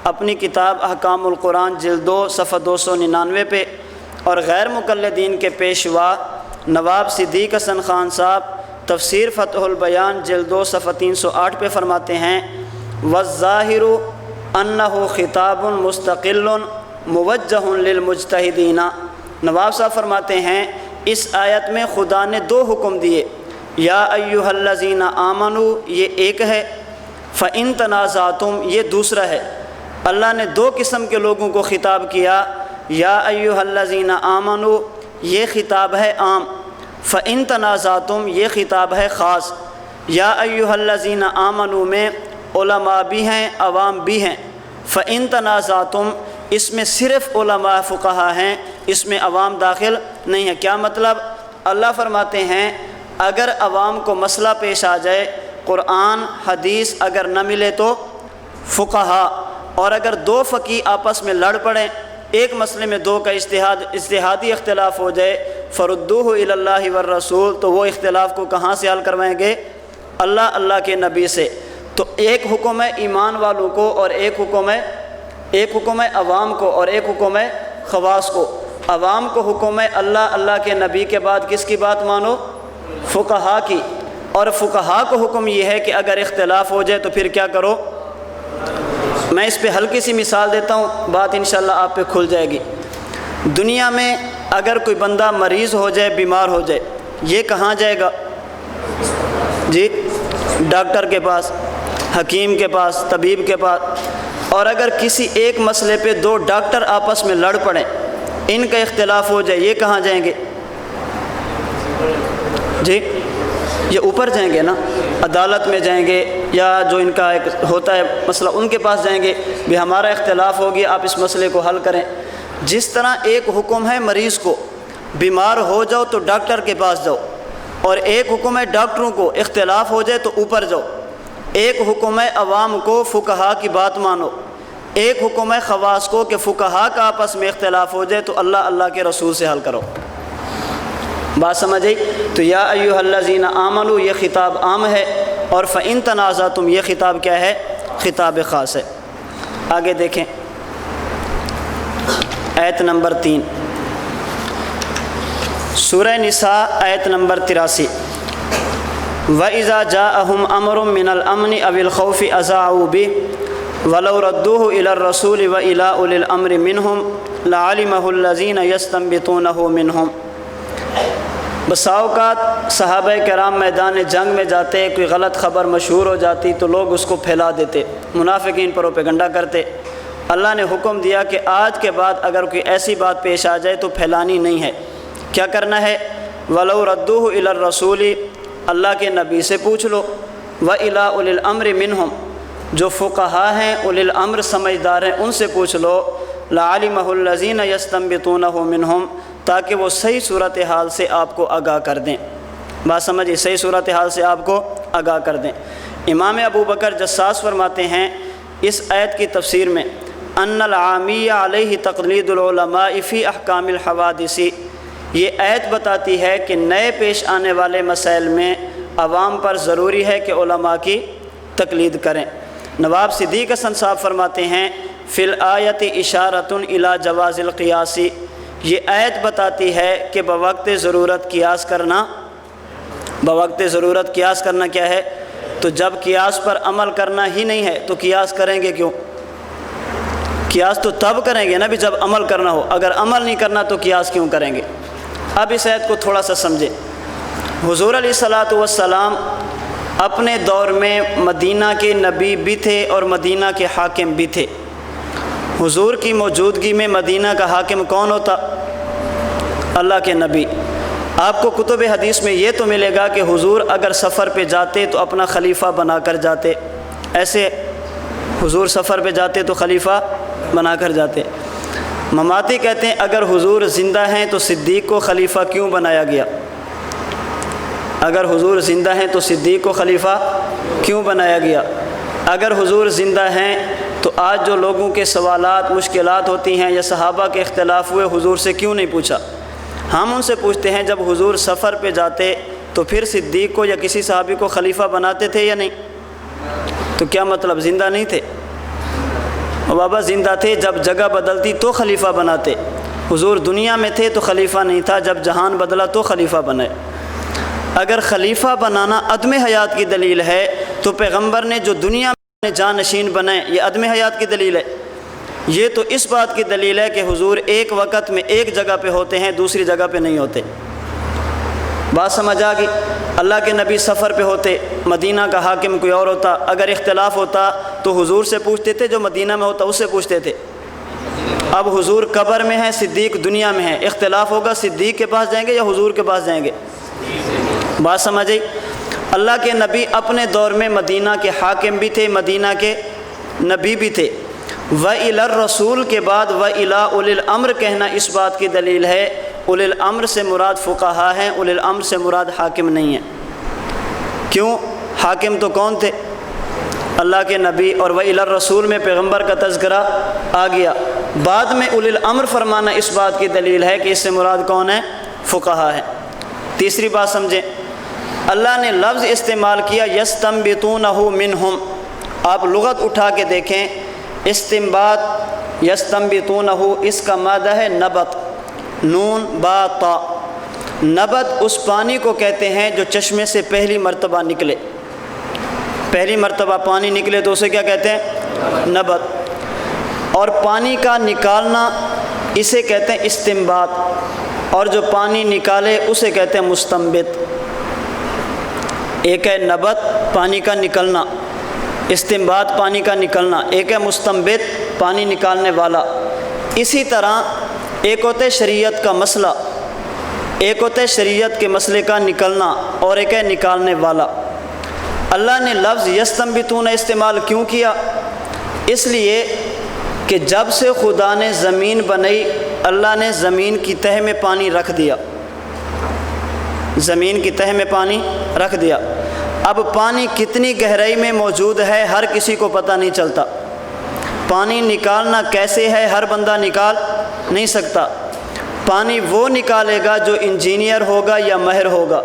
اپنی کتاب احکام القرآن جلد 2 صفحہ 299 پہ، اور غیر مقلدین کے پیشوا نواب صدیق حسن خان صاحب تفسیر فتح البیان جلد 2 صفحہ 308 پہ فرماتے ہیں وَالظَّاهِرُ أَنَّهُ خِطَابٌ مُسْتَقِلٌ مُوَجَّهٌ لِلْمُجْتَهِدِينَ۔ نواب صاحب فرماتے ہیں اس آیت میں خدا نے 2 حکم دیے، یا ایھا الذین آمنوا یہ ایک ہے، فَإِن تَنَازَعْتُمْ یہ دوسرا ہے۔ اللہ نے 2 قسم کے لوگوں کو خطاب کیا، یا ایھا الذین آمنوا یہ خطاب ہے عام، فَإِن تَنَازَعْتُمْ یہ خطاب ہے خاص۔ یا ایھا الذین آمنوا میں علماء بھی ہیں عوام بھی ہیں، فَإِن تَنَازَعْتُمْ اس میں صرف علماء فقہا ہیں، اس میں عوام داخل نہیں ہے۔ کیا مطلب؟ اللہ فرماتے ہیں اگر عوام کو مسئلہ پیش آ جائے، قرآن حدیث اگر نہ ملے تو فقہا، اور اگر دو فقی آپس میں لڑ پڑیں، ایک مسئلے میں دو کا اجتہادی اختلاف ہو جائے، فردوہ الی اللہ والرسول، تو وہ اختلاف کو کہاں سے حل کروائیں گے؟ اللہ کے نبی سے۔ تو ایک حکم ہے ایمان والوں کو اور ایک حکم ہے عوام کو اور ایک حکم ہے خواص کو۔ عوام کو حکم ہے اللہ کے نبی کے بعد کس کی بات مانو؟ فقہا کی، اور فقہا کو حکم یہ ہے کہ اگر اختلاف ہو جائے تو پھر کیا کرو؟ میں اس پہ ہلکی سی مثال دیتا ہوں، بات انشاءاللہ آپ پہ کھل جائے گی۔ دنیا میں اگر کوئی بندہ مریض ہو جائے، بیمار ہو جائے، یہ کہاں جائے گا؟ جی ڈاکٹر کے پاس، حکیم کے پاس، طبیب کے پاس۔ اور اگر کسی ایک مسئلے پہ دو ڈاکٹر آپس میں لڑ پڑیں، ان کا اختلاف ہو جائے، یہ کہاں جائیں گے؟ جی یہ اوپر جائیں گے نا، عدالت میں جائیں گے، یا جو ان کا ایک ہوتا ہے مسئلہ ان کے پاس جائیں گے، بھی ہمارا اختلاف ہو گیا، آپ اس مسئلے کو حل کریں۔ جس طرح ایک حکم ہے مریض کو، بیمار ہو جاؤ تو ڈاکٹر کے پاس جاؤ، اور ایک حکم ہے ڈاکٹروں کو، اختلاف ہو جائے تو اوپر جاؤ۔ ایک حکم ہے عوام کو فقہا کی بات مانو، ایک حکم ہے خواص کو کہ فقہا کا آپس میں اختلاف ہو جائے تو اللہ کے رسول سے حل کرو۔ بات سمجھ آئی؟ تو یا ایھا الذین آمنوا یہ خطاب عام ہے، اور فإن تنازعتم یہ خطاب کیا ہے؟ خطاب خاص ہے۔ آگے دیکھیں آیت نمبر 3 سورہ نساء آیت نمبر 83۔ وَإِذَا جَاءَهُمْ أَمْرٌ مِّنَ الْأَمْنِ أَوِ الْخَوْفِ أَذَاعُوا بِهِ وَلَوْ رَدُّوهُ إِلَى الرَّسُولِ وَإِلَى أُولِي الْأَمْرِ مِنْهُمْ لَعَلِمَهُ الَّذِينَ يَسْتَنبِطُونَهُ مِنْهُمْ۔ بسا اوقات صحابہ کرام میدان جنگ میں جاتے، کوئی غلط خبر مشہور ہو جاتی تو لوگ اس کو پھیلا دیتے، منافقین پروپیگنڈا کرتے۔ اللہ نے حکم دیا کہ آج کے بعد اگر کوئی ایسی بات پیش آ جائے تو پھیلانی نہیں ہے۔ کیا کرنا ہے؟ وَلَوْ رَدُّوهُ إِلَى الرَّسُولِ اللہ کے نبی سے پوچھ لو، وَإِلَىٰ أُولِي الْأَمْرِ مِنْهُمْ جو فقہا ہیں، اولی الامر سمجھدار ہیں، ان سے پوچھ لو، لَعَلِمَهُ الَّذِينَ يَسْتَنبِطُونَهُ مِنْهُمْ تاکہ وہ صحیح صورتحال سے آپ کو آگاہ کر دیں۔ بات سمجھیں، صحیح صورتحال سے آپ کو آگاہ کر دیں۔ امام ابو بکر جساس فرماتے ہیں اس آیت کی تفسیر میں، ان العامی علیہ تقلید العلماء فی احکام الحوادث، یہ آیت بتاتی ہے کہ نئے پیش آنے والے مسائل میں عوام پر ضروری ہے کہ علماء کی تقلید کریں۔ نواب صدیق حسن صاحب فرماتے ہیں فی الآیت اشارۃ الی جواز القیاس، یہ آیت بتاتی ہے کہ بوقت ضرورت قیاس کرنا کیا ہے؟ تو جب قیاس پر عمل کرنا ہی نہیں ہے تو قیاس کریں گے کیوں؟ قیاس تو تب کریں گے نا بھی جب عمل کرنا ہو، اگر عمل نہیں کرنا تو قیاس کیوں کریں گے؟ اب اس آیت کو تھوڑا سا سمجھیں۔ حضور علیہ الصلاۃ والسلام اپنے دور میں مدینہ کے نبی بھی تھے اور مدینہ کے حاکم بھی تھے۔ حضور کی موجودگی میں مدینہ کا حاکم کون ہوتا؟ اللہ کے نبی۔ آپ کو کتب حدیث میں یہ تو ملے گا کہ حضور اگر سفر پہ جاتے تو اپنا خلیفہ بنا کر جاتے، ایسے حضور سفر پہ جاتے تو خلیفہ بنا کر جاتے۔ مماتی کہتے ہیں اگر حضور زندہ ہیں تو صدیق کو خلیفہ کیوں بنایا گیا؟ اگر حضور زندہ ہیں تو صدیق کو خلیفہ کیوں بنایا گیا؟ اگر حضور زندہ ہیں تو آج جو لوگوں کے سوالات مشکلات ہوتی ہیں یا صحابہ کے اختلاف ہوئے، حضور سے کیوں نہیں پوچھا؟ ہم ان سے پوچھتے ہیں جب حضور سفر پہ جاتے تو پھر صدیق کو یا کسی صحابی کو خلیفہ بناتے تھے یا نہیں؟ تو کیا مطلب زندہ نہیں تھے؟ بابا زندہ تھے، جب جگہ بدلتی تو خلیفہ بناتے۔ حضور دنیا میں تھے تو خلیفہ نہیں تھا، جب جہان بدلا تو خلیفہ بنے۔ اگر خلیفہ بنانا عدم حیات کی دلیل ہے تو پیغمبر نے جو دنیا میں جانشین بنائے یہ عدم حیات کی دلیل ہے؟ یہ تو اس بات کی دلیل ہے کہ حضور ایک وقت میں ایک جگہ پہ ہوتے ہیں، دوسری جگہ پہ نہیں ہوتے۔ بات سمجھ آ گئی؟ اللہ کے نبی سفر پہ ہوتے، مدینہ کا حاکم کوئی اور ہوتا، اگر اختلاف ہوتا تو حضور سے پوچھتے تھے، جو مدینہ میں ہوتا اس سے پوچھتے تھے۔ اب حضور قبر میں ہیں، صدیق دنیا میں ہیں، اختلاف ہوگا صدیق کے پاس جائیں گے یا حضور کے پاس جائیں گے؟ بات سمجھ آئی؟ اللہ کے نبی اپنے دور میں مدینہ کے حاکم بھی تھے، مدینہ کے نبی بھی تھے۔ وَإِلَى الرَّسُولِ کے بعد وَإِلَى أُولِي الْأَمْرِ کہنا اس بات کی دلیل ہے اولی الامر سے مراد فقہا ہیں، اولی الامر سے مراد حاکم نہیں ہے۔ کیوں؟ حاکم تو کون تھے؟ اللہ کے نبی، اور وَإِلَى الرَّسُولِ میں پیغمبر کا تذکرہ آ گیا۔ بعد میں اولی الامر فرمانا اس بات کی دلیل ہے کہ اس سے مراد کون ہے؟ فقہا ہے۔ تیسری بات سمجھیں، اللہ نے لفظ استعمال کیا یستنبطونہ منہم۔ آپ لغت اٹھا کے دیکھیں، استنباط یستنبطونہ اس کا مادہ ہے نبت، نون با تا۔ نبت اس پانی کو کہتے ہیں جو چشمے سے پہلی مرتبہ نکلے، پہلی مرتبہ پانی نکلے تو اسے کیا کہتے ہیں؟ نبت۔ اور پانی کا نکالنا اسے کہتے ہیں استنباط، اور جو پانی نکالے اسے کہتے ہیں مستنبت۔ ایک ہے نبت پانی کا نکلنا، استنباط پانی کا نکلنا، ایک ہے مستنبت پانی نکالنے والا۔ اسی طرح ایک ہوتا ہے شریعت کا مسئلہ، ایک ہوتا ہے شریعت کے مسئلے کا نکلنا، اور ایک ہے نکالنے والا۔ اللہ نے لفظ یستنبطون استعمال کیوں کیا؟ اس لیے کہ جب سے خدا نے زمین بنائی، اللہ نے زمین کی تہہ میں پانی رکھ دیا، زمین کی تہہ میں پانی رکھ دیا۔ اب پانی کتنی گہرائی میں موجود ہے ہر کسی کو پتہ نہیں چلتا۔ پانی نکالنا کیسے ہے ہر بندہ نکال نہیں سکتا۔ پانی وہ نکالے گا جو انجینئر ہوگا یا ماہر ہوگا،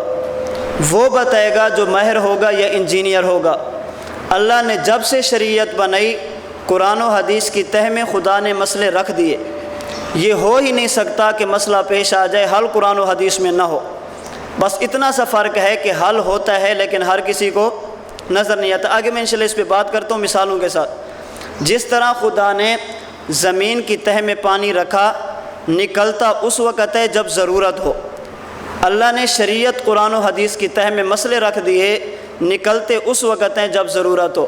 وہ بتائے گا جو ماہر ہوگا یا انجینئر ہوگا۔ اللہ نے جب سے شریعت بنائی، قرآن و حدیث کی تہہ میں خدا نے مسئلے رکھ دیے۔ یہ ہو ہی نہیں سکتا کہ مسئلہ پیش آ جائے حل قرآن و حدیث میں نہ ہو۔ بس اتنا سا فرق ہے کہ حل ہوتا ہے لیکن ہر کسی کو نظر نہیں آتا۔ آگے میں انشاءاللہ اس پہ بات کرتا ہوں مثالوں کے ساتھ۔ جس طرح خدا نے زمین کی تہہ میں پانی رکھا، نکلتا اس وقت ہے جب ضرورت ہو۔ اللہ نے شریعت قرآن و حدیث کی تہہ میں مسئلے رکھ دیے، نکلتے اس وقت ہیں جب ضرورت ہو۔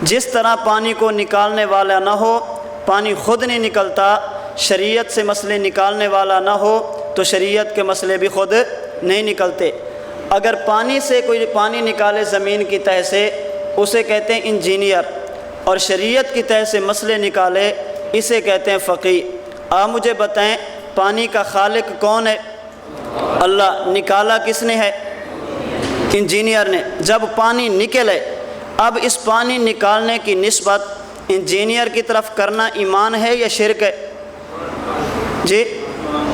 جس طرح پانی کو نکالنے والا نہ ہو، پانی خود نہیں نکلتا، شریعت سے مسئلے نکالنے والا نہ ہو تو شریعت کے مسئلے بھی خود نہیں نکلتے۔ اگر پانی سے کوئی پانی نکالے زمین کی تہہ سے، اسے کہتے ہیں انجینئر، اور شریعت کی تہہ سے مسئلے نکالے اسے کہتے ہیں فقیہ۔ آپ مجھے بتائیں پانی کا خالق کون ہے؟ اللہ۔ نکالا کس نے ہے؟ انجینئر نے۔ جب پانی نکلے، اب اس پانی نکالنے کی نسبت انجینئر کی طرف کرنا ایمان ہے یا شرک ہے؟ جی،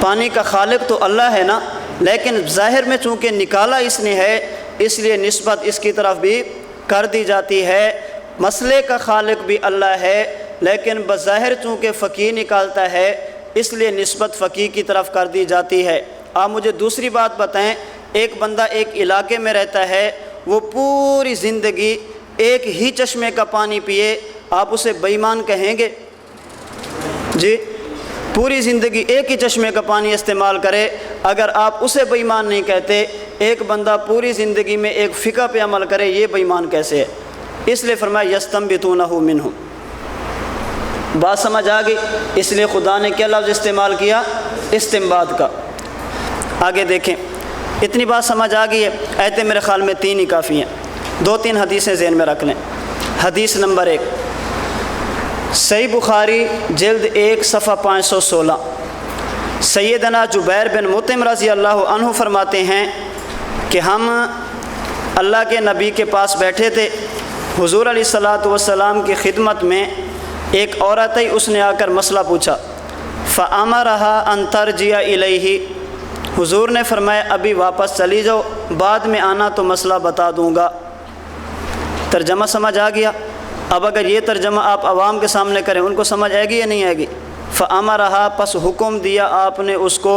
پانی کا خالق تو اللہ ہے نا، لیکن ظاہر میں چونکہ نکالا اس نے ہے اس لیے نسبت اس کی طرف بھی کر دی جاتی ہے۔ مسئلے کا خالق بھی اللہ ہے، لیکن بظاہر چونکہ فقیہ نکالتا ہے اس لیے نسبت فقیہ کی طرف کر دی جاتی ہے۔ آپ مجھے دوسری بات بتائیں، ایک بندہ ایک علاقے میں رہتا ہے، وہ پوری زندگی ایک ہی چشمے کا پانی پیے، آپ اسے بے ایمان کہیں گے؟ جی، پوری زندگی ایک ہی چشمے کا پانی استعمال کرے، اگر آپ اسے بے ایمان نہیں کہتے، ایک بندہ پوری زندگی میں ایک فقہ پہ عمل کرے، یہ بے ایمان کیسے ہے؟ اس لیے فرمایا یستنبطونہ منہم۔ بات سمجھ آ گئی؟ اس لیے خدا نے کیا لفظ استعمال کیا؟ استنباط کا۔ آگے دیکھیں، اتنی بات سمجھ آ گئی ہے؟ ایتیں میرے خیال میں 3 ہی کافی ہیں، 2-3 حدیثیں ذہن میں رکھ لیں۔ حدیث نمبر 1 صحیح بخاری جلد 1 صفحہ 516، سیدنا جبیر بن مطعم رضی اللہ عنہ فرماتے ہیں کہ ہم اللہ کے نبی کے پاس بیٹھے تھے، حضور علیہ الصلاۃ والسلام کی خدمت میں ایک عورت آئی، اس نے آ کر مسئلہ پوچھا۔ فَأَمَرَهَا أَن تَرْجِعَ إِلَيْهِ، حضور نے فرمایا ابھی واپس چلی جاؤ، بعد میں آنا تو مسئلہ بتا دوں گا۔ ترجمہ سمجھ آ گیا؟ اب اگر یہ ترجمہ آپ عوام کے سامنے کریں، ان کو سمجھ آئے گی یا نہیں آئے گی؟ فَأَمَرَهَا، پس حکم دیا آپ نے اس کو،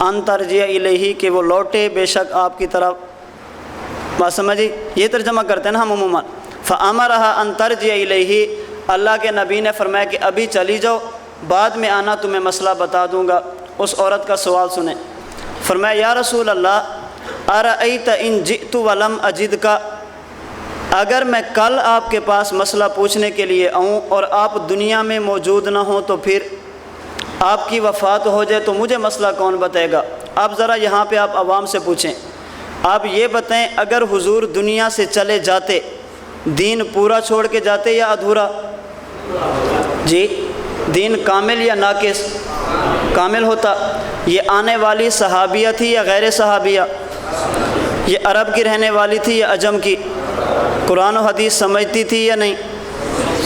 أَن تَرْجِعَ إِلَيْهِ، کہ وہ لوٹے بے شک آپ کی طرف۔ بات سمجھی؟ یہ ترجمہ کرتے ہیں نا ہم عموماً۔ فَأَمَرَهَا أَن تَرْجِعَ إِلَيْهِ، اللہ کے نبی نے فرمایا کہ ابھی چلی جاؤ، بعد میں آنا تمہیں مسئلہ بتا دوں گا۔ اس عورت کا سوال سنیں۔ فرمایا یا رسول اللہ ارأیت ان جئت ولم اجدک، اگر میں کل آپ کے پاس مسئلہ پوچھنے کے لیے آؤں اور آپ دنیا میں موجود نہ ہوں تو پھر آپ کی وفات ہو جائے تو مجھے مسئلہ کون بتائے گا؟ آپ ذرا یہاں پہ آپ عوام سے پوچھیں، آپ یہ بتائیں اگر حضور دنیا سے چلے جاتے، دین پورا چھوڑ کے جاتے یا ادھورا؟ جی دین کامل یا ناقص؟ کامل ہوتا۔ یہ آنے والی صحابیہ تھی یا غیر صحابیہ؟ یہ عرب کی رہنے والی تھی یا عجم کی؟ قرآن و حدیث سمجھتی تھی یا نہیں؟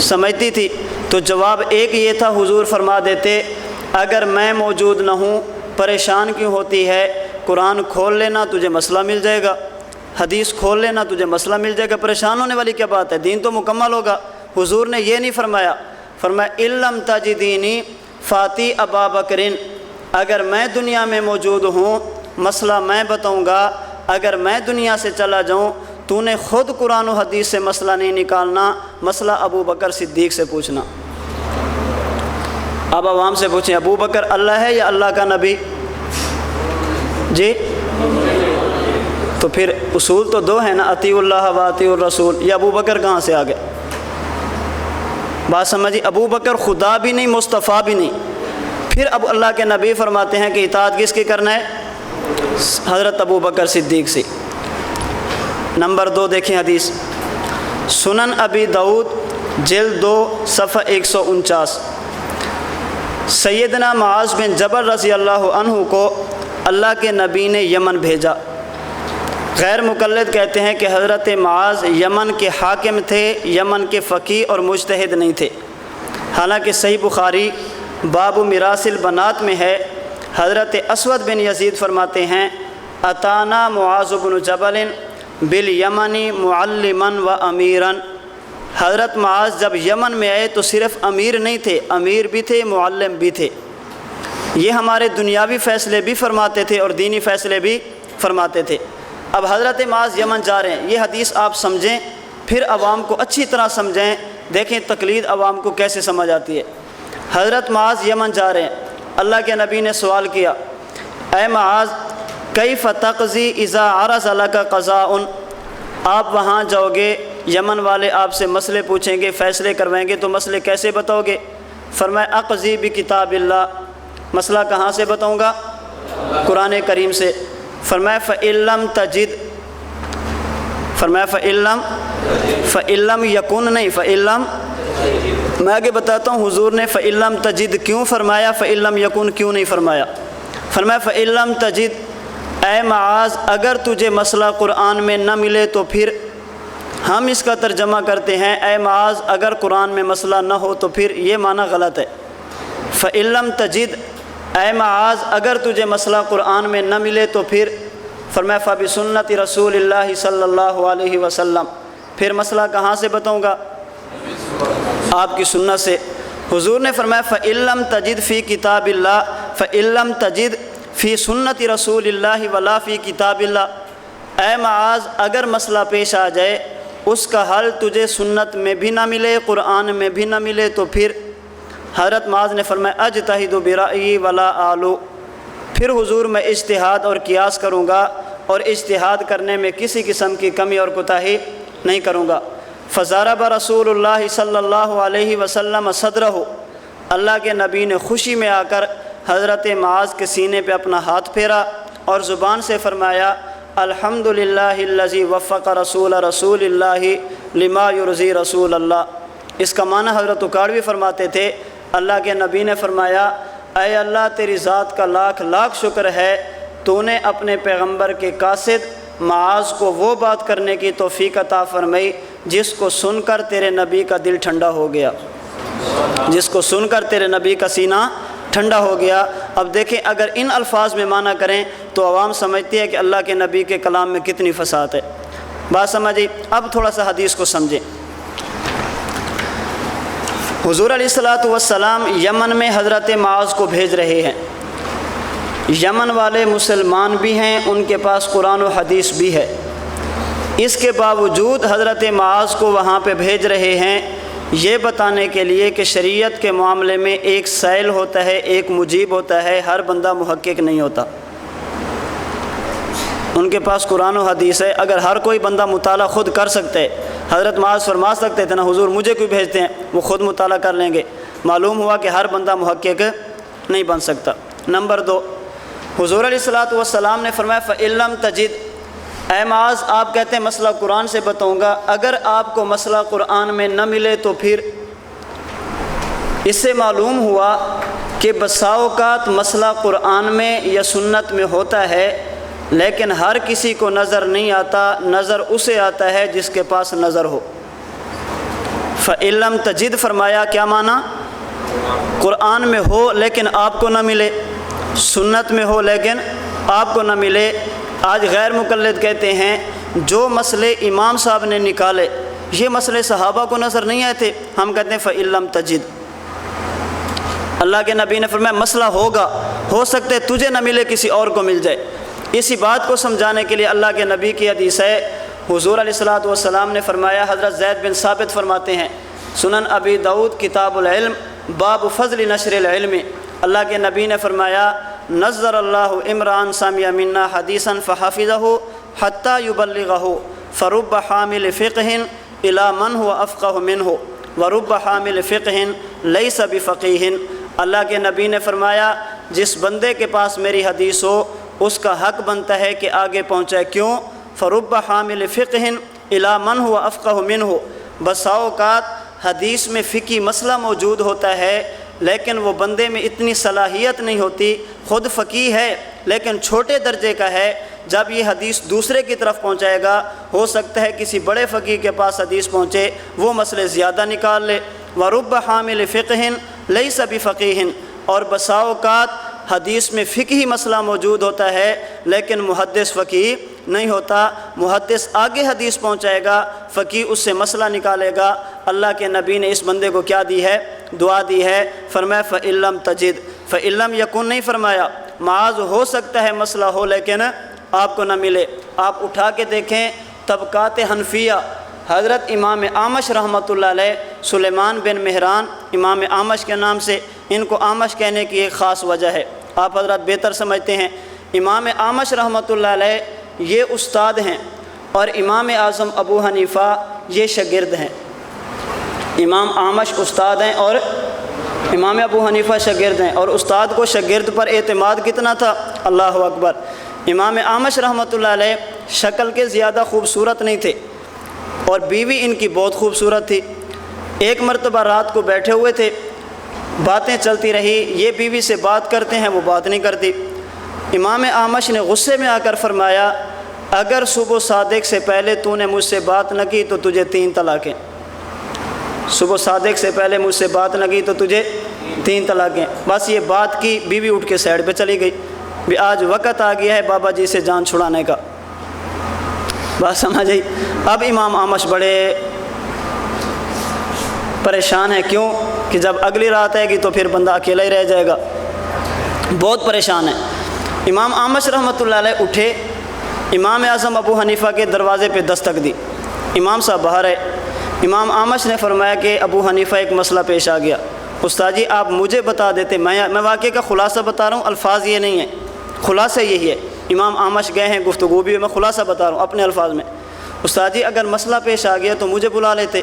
سمجھتی تھی۔ تو جواب ایک یہ تھا، حضور فرما دیتے اگر میں موجود نہ ہوں پریشان کیوں ہوتی ہے؟ قرآن کھول لینا تجھے مسئلہ مل جائے گا، حدیث کھول لینا تجھے مسئلہ مل جائے گا، پریشان ہونے والی کیا بات ہے؟ دین تو مکمل ہوگا۔ حضور نے یہ نہیں فرمایا، فرمایا اِلَّمْ تَجِدِينِي فَاتِي أَبَا بَكْرٍ، اگر میں دنیا میں موجود ہوں مسئلہ میں بتاؤں گا، اگر میں دنیا سے چلا جاؤں تو نے خود قرآن و حدیث سے مسئلہ نہیں نکالنا، مسئلہ ابو بکر صدیق سے پوچھنا۔ اب عوام سے پوچھیں ابو بکر اللہ ہے یا اللہ کا نبی؟ جی تو پھر اصول تو دو ہیں نا، اطیعوا اللہ و اطیعوا الرسول، یہ ابو بکر کہاں سے آ گئے؟ بات سمجھی، ابو بکر خدا بھی نہیں مصطفیٰ بھی نہیں۔ پھر اب اللہ کے نبی فرماتے ہیں کہ اطاعت کس کی کرنا ہے؟ حضرت ابو بکر صدیق سے۔ نمبر 2 دیکھیں حدیث، سنن ابی داؤد جلد 2 صفحہ 149، سیدنا معاذ بن جبل رضی اللہ عنہ کو اللہ کے نبی نے یمن بھیجا۔ غیر مقلد کہتے ہیں کہ حضرت معاذ یمن کے حاکم تھے، یمن کے فقیہ اور مجتہد نہیں تھے۔ حالانکہ صحیح بخاری باب میراث البنات میں ہے، حضرت اسود بن یزید فرماتے ہیں اتانا معاذ بن جبل بالیمن معلما و امیرا، حضرت معاذ جب یمن میں آئے تو صرف امیر نہیں تھے، امیر بھی تھے، معلم بھی تھے۔ یہ ہمارے دنیاوی فیصلے بھی فرماتے تھے اور دینی فیصلے بھی فرماتے تھے۔ اب حضرت معاذ یمن جا رہے ہیں، یہ حدیث آپ سمجھیں، پھر عوام کو اچھی طرح سمجھیں، دیکھیں تقلید عوام کو کیسے سمجھ آتی ہے۔ حضرت معاذ یمن جا رہے ہیں، اللہ کے نبی نے سوال کیا اے معاذ کیف تقضی اذا عرض لک قضاء، آپ وہاں جاؤ گے، یمن والے آپ سے مسئلے پوچھیں گے، فیصلے کروائیں گے، تو مسئلے کیسے بتاؤ گے؟ فرمایا اقضی بکتاب اللہ، مسئلہ کہاں سے بتاؤں گا؟ قرآن کریم سے۔ فرمایا فَإِن لَّمْ تَجِدْ، فرمایا فَإِن لَّمْ یکن نہیں، فَإِن لَّمْ، میں آگے بتاتا ہوں حضور نے فَإِن لَّمْ تَجِدْ کیوں فرمایا، فَإِن لَّم یکن کیوں نہیں فرمایا۔ فرمایا فَإِن لَّم تَجِدْ، اے معاذ اگر تجھے مسئلہ قرآن میں نہ ملے تو پھر، ہم اس کا ترجمہ کرتے ہیں اے معاذ اگر قرآن میں مسئلہ نہ ہو تو پھر، یہ معنی غلط ہے۔ فَإِن لَّم تَجِدْ، اے معاذ اگر تجھے مسئلہ قرآن میں نہ ملے تو پھر، فرمایا فَبِسُنَّتِ رسول اللہ صلی اللہ علیہ وسلم، پھر مسئلہ کہاں سے بتاؤں گا؟ آپ کی سنت سے۔ حضور نے فرمایا فَإِن لَّم تَجِدْ فِي کتاب اللہ، فَإِن لَّم تَجِدْ فِي سُنَّتِ رسول اللہ ولا فی کتاب اللہ، اے معاذ اگر مسئلہ پیش آ جائے اس کا حل تجھے سنت میں بھی نہ ملے، قرآن میں بھی نہ ملے تو پھر، حضرت معاذ نے فرمایا اجتہد برأیی ولا آلو، پھر حضور میں اجتہاد اور قیاس کروں گا اور اجتہاد کرنے میں کسی قسم کی کمی اور کوتاہی نہیں کروں گا۔ فضرب رسول اللہ صلی اللہ علیہ وسلم صدرہ، اللہ کے نبی نے خوشی میں آ کر حضرت معاذ کے سینے پہ اپنا ہاتھ پھیرا اور زبان سے فرمایا الحمدللہ الذی وفق رسول اللہ لما یرضی رسول اللہ۔ اس کا معنی حضرت اکاڑوی فرماتے تھے اللہ کے نبی نے فرمایا اے اللہ تیری ذات کا لاکھ لاکھ شکر ہے، تو نے اپنے پیغمبر کے قاصد معاذ کو وہ بات کرنے کی توفیق عطا فرمائی جس کو سن کر تیرے نبی کا دل ٹھنڈا ہو گیا، جس کو سن کر تیرے نبی کا سینہ ٹھنڈا ہو گیا۔ اب دیکھیں اگر ان الفاظ میں معنی کریں تو عوام سمجھتی ہے کہ اللہ کے نبی کے کلام میں کتنی فصاحت ہے۔ بات سمجھی؟ اب تھوڑا سا حدیث کو سمجھیں۔ حضور علیہ السلام یمن میں حضرت معاذ کو بھیج رہے ہیں، یمن والے مسلمان بھی ہیں، ان کے پاس قرآن و حدیث بھی ہے، اس کے باوجود حضرت معاذ کو وہاں پہ بھیج رہے ہیں یہ بتانے کے لیے کہ شریعت کے معاملے میں ایک سائل ہوتا ہے، ایک مجیب ہوتا ہے، ہر بندہ محقق نہیں ہوتا۔ ان کے پاس قرآن و حدیث ہے، اگر ہر کوئی بندہ مطالعہ خود کر سکتے، حضرت معاذ فرما سکتے تھے نا حضور مجھے کوئی بھیجتے ہیں، وہ خود مطالعہ کر لیں گے۔ معلوم ہوا کہ ہر بندہ محقق نہیں بن سکتا۔ نمبر 2، حضور علیہ السلام نے فرمایا فَإِن لَّم تَجِدْ، اے معاذ آپ کہتے ہیں مسئلہ قرآن سے بتاؤں گا، اگر آپ کو مسئلہ قرآن میں نہ ملے تو پھر اس سے معلوم ہوا کہ بسا اوقات مسئلہ قرآن میں یا سنت میں ہوتا ہے لیکن ہر کسی کو نظر نہیں آتا، نظر اسے آتا ہے جس کے پاس نظر ہو۔ فَإِن لَّمْ تَجِدْ فرمایا کیا معنی؟ قرآن میں ہو لیکن آپ کو نہ ملے، سنت میں ہو لیکن آپ کو نہ ملے۔ آج غیر مقلد کہتے ہیں جو مسئلے امام صاحب نے نکالے یہ مسئلے صحابہ کو نظر نہیں آئے تھے، ہم کہتے ہیں فَإِن لَّمْ تَجِدْ۔ اللہ کے نبی نے فرمایا مسئلہ ہوگا، ہو سکتا ہے تجھے نہ ملے کسی اور کو مل جائے۔ اسی بات کو سمجھانے کے لیے اللہ کے نبی کی حدیث ہے، حضور علیہ الصلوۃ والسلام نے فرمایا، حضرت زید بن ثابت فرماتے ہیں، سنن ابی داؤد کتاب العلم باب فضل نشر العلم، اللہ کے نبی نے فرمایا نظر اللہ عمران سامع منا حدیثا فحفظہ حتی یبلغہ فرب حامل فقہ الی من هو افقہ منہ ورب حامل فقہ لیس بفقیہ۔ اللہ کے نبی نے فرمایا جس بندے کے پاس میری حدیث ہو اس کا حق بنتا ہے کہ آگے پہنچائے، کیوں؟ فرب حامل فقہ الی من هو افقہ منہ، بسا اوقات حدیث میں فقہی مسئلہ موجود ہوتا ہے لیکن وہ بندے میں اتنی صلاحیت نہیں ہوتی، خود فقیہ ہے لیکن چھوٹے درجے کا ہے، جب یہ حدیث دوسرے کی طرف پہنچائے گا ہو سکتا ہے کسی بڑے فقیہ کے پاس حدیث پہنچے وہ مسئلے زیادہ نکال لے۔ وَرُبَّ حَامِلِ فِقْهٍ لَيْسَ بِفَقِيهٍ، اور بسا اوقات حدیث میں فقہی مسئلہ موجود ہوتا ہے لیکن محدث فقیہ نہیں ہوتا، محدث آگے حدیث پہنچائے گا، فقیہ اس سے مسئلہ نکالے گا۔ اللہ کے نبی نے اس بندے کو کیا دی ہے؟ دعا دی ہے، فرمایا فَإِن لَّمْ تَجِدْ، فَإِن لَّمْ يَكُن نہیں فرمایا، معاذ ہو سکتا ہے مسئلہ ہو لیکن آپ کو نہ ملے۔ آپ اٹھا کے دیکھیں طبقات حنفیہ، حضرت امام اعمش رحمۃ اللہ علیہ، سلیمان بن مہران امام اعمش کے نام سے، ان کو اعمش کہنے کی ایک خاص وجہ ہے، آپ حضرات بہتر سمجھتے ہیں۔ امام اعمش رحمۃ اللہ علیہ یہ استاد ہیں اور امام اعظم ابو حنیفہ یہ شاگرد ہیں۔ امام اعمش استاد ہیں اور امام ابو حنیفہ شاگرد ہیں، اور استاد کو شاگرد پر اعتماد کتنا تھا، اللہ اکبر۔ امام اعمش رحمۃ اللہ علیہ شکل کے زیادہ خوبصورت نہیں تھے اور بیوی ان کی بہت خوبصورت تھی۔ ایک مرتبہ رات کو بیٹھے ہوئے تھے، باتیں چلتی رہی، یہ بیوی سے بات کرتے ہیں وہ بات نہیں کرتی۔ امام اعمش نے غصے میں آ کر فرمایا اگر صبح صادق سے پہلے تو نے مجھ سے بات نہ کی تو تجھے 3 طلاقیں، صبح صادق سے پہلے مجھ سے بات نہ کی تو تجھے 3 طلاقیں۔ بس یہ بات کی، بیوی اٹھ کے سائڈ پہ چلی گئی، بھی آج وقت آ گیا ہے بابا جی سے جان چھڑانے کا، بات سمجھ آئی۔ اب امام اعمش بڑے پریشان ہیں، کیوں کہ جب اگلی رات آئے گی تو پھر بندہ اکیلا ہی رہ جائے گا، بہت پریشان ہے۔ امام اعمش رحمۃ اللہ علیہ اٹھے، امام اعظم ابو حنیفہ کے دروازے پہ دستک دی، امام صاحب باہر ہے۔ امام اعمش نے فرمایا کہ ابو حنیفہ ایک مسئلہ پیش آ گیا، استاد جی آپ مجھے بتا دیتے، میں واقعے کا خلاصہ بتا رہا ہوں، الفاظ یہ نہیں ہیں، خلاصہ یہی ہے۔ امام اعمش گئے ہیں گفتگو بھی، میں خلاصہ بتا رہا ہوں اپنے الفاظ میں۔ استاد جی اگر مسئلہ پیش آ گیا تو مجھے بلا لیتے،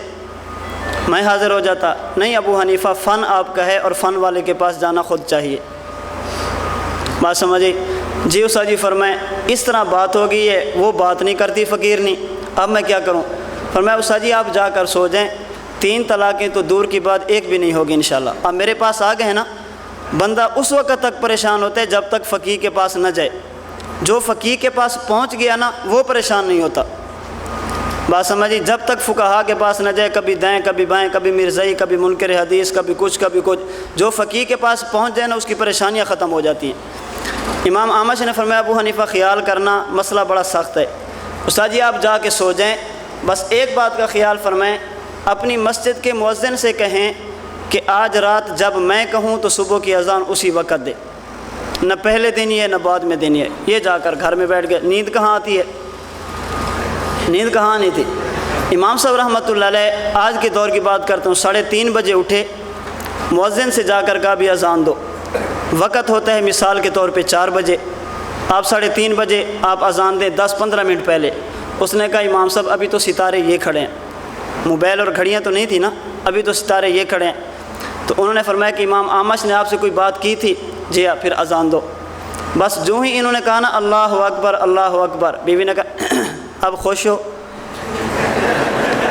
میں حاضر ہو جاتا۔ نہیں ابو حنیفہ، فن آپ کا ہے اور فن والے کے پاس جانا خود چاہیے، بات سمجھے؟ جی استاد جی فرمائیں، اس طرح بات ہو گئی ہے، وہ بات نہیں کرتی فقیر نہیں، اب میں کیا کروں؟ فرمایا استاد جی آپ جا کر سو جائیں، 3 طلاقیں تو دور کی بات ایک بھی نہیں ہوگی انشاءاللہ۔ اب میرے پاس آ گئے نا، بندہ اس وقت تک پریشان ہوتا ہے جب تک فقیہ کے پاس نہ جائے، جو فقیہ کے پاس پہنچ گیا نا وہ پریشان نہیں ہوتا، بات سمجھی؟ جب تک فقہا کے پاس نہ جائے، کبھی دائیں کبھی بائیں، کبھی مرزائی کبھی منکر حدیث، کبھی کچھ کبھی کچھ، جو فقیہ کے پاس پہنچ جائے نا اس کی پریشانیاں ختم ہو جاتی ہیں۔ امام اعمش نے فرمایا ابو حنیفہ خیال کرنا مسئلہ بڑا سخت ہے، استاد جی آپ جا کے سو جائیں، بس ایک بات کا خیال فرمائیں، اپنی مسجد کے مؤذن سے کہیں کہ آج رات جب میں کہوں تو صبح کی اذان اسی وقت دے، نہ پہلے دینی ہے نہ بعد میں دینی ہے۔ یہ جا کر گھر میں بیٹھ گئے، نیند کہاں آتی ہے، نیند کہاں نہیں تھی۔ امام صاحب رحمۃ اللہ علیہ آج کے دور کی بات کرتا ہوں، 3:30 بجے اٹھے، مؤذن سے جا کر کہا بھی اذان دو، وقت ہوتا ہے مثال کے طور پہ 4 بجے، آپ 3:30 بجے آپ اذان دیں 10-15 منٹ پہلے۔ اس نے کہا امام صاحب ابھی تو ستارے یہ کھڑے ہیں، موبائل اور گھڑیاں تو نہیں تھی نا، ابھی تو ستارے یہ کھڑے ہیں۔ تو انہوں نے فرمایا کہ امام اعمش نے آپ سے کوئی بات کی تھی؟ جی ہاں، پھر اذان دو۔ بس جو ہی انہوں نے کہا نا اللہ اکبر اللہ اکبر، بیوی نے کہا اب خوش ہو،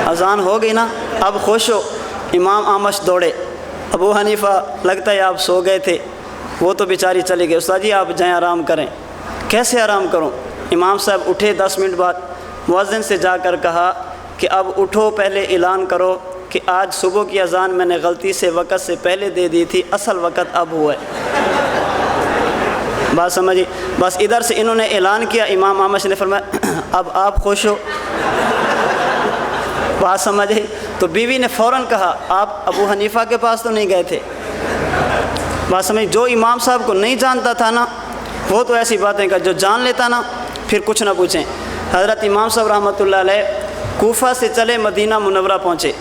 اذان ہو گئی نا اب خوش ہو۔ امام اعمش دوڑے، ابو حنیفہ لگتا ہے آپ سو گئے تھے، وہ تو بیچاری چلی گئی، استاد جی آپ جائیں آرام کریں۔ کیسے آرام کروں؟ امام صاحب اٹھے 10 منٹ بعد، مؤذن سے جا کر کہا کہ اب اٹھو، پہلے اعلان کرو کہ آج صبح کی اذان میں نے غلطی سے وقت سے پہلے دے دی تھی، اصل وقت اب ہوا ہے۔ بات سمجھی؟ بس ادھر سے انہوں نے اعلان کیا، امام اعمش نے فرمایا اب آپ خوش ہو؟ بات سمجھے؟ تو بیوی نے فوراً کہا آپ ابو حنیفہ کے پاس تو نہیں گئے تھے؟ بات سمجھ؟ جو امام صاحب کو نہیں جانتا تھا نا، وہ تو ایسی باتیں کر، جو جان لیتا نا پھر کچھ نہ پوچھیں۔ حضرت امام صاحب رحمۃ اللہ علیہ کوفہ سے چلے مدینہ منورہ پہنچے۔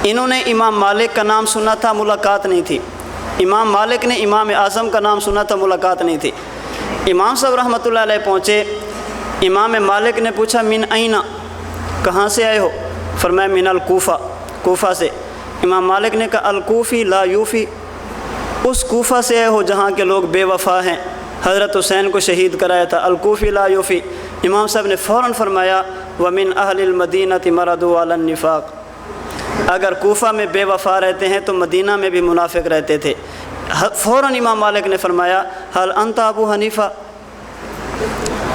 انہوں نے امام مالک کا نام سنا تھا، ملاقات نہیں تھی۔ امام مالک نے امام اعظم کا نام سنا تھا، ملاقات نہیں تھی۔ امام صاحب رحمۃ اللہ علیہ پہنچے، امام مالک نے پوچھا من این، کہاں سے آئے ہو؟ فرمایا من الکوفہ، کوفہ سے۔ امام مالک نے کہا الکوفی لا یوفی، اس کوفہ سے آئے ہو جہاں کے لوگ بے وفا ہیں، حضرت حسین کو شہید کرایا تھا، الکوفی لا یوفی۔ امام صاحب نے فوراً فرمایا ومن اہل المدینۃ مردوا علی النفاق، اگر کوفہ میں بے وفا رہتے ہیں تو مدینہ میں بھی منافق رہتے تھے۔ فوراً امام مالک نے فرمایا حل انت ابو حنیفہ،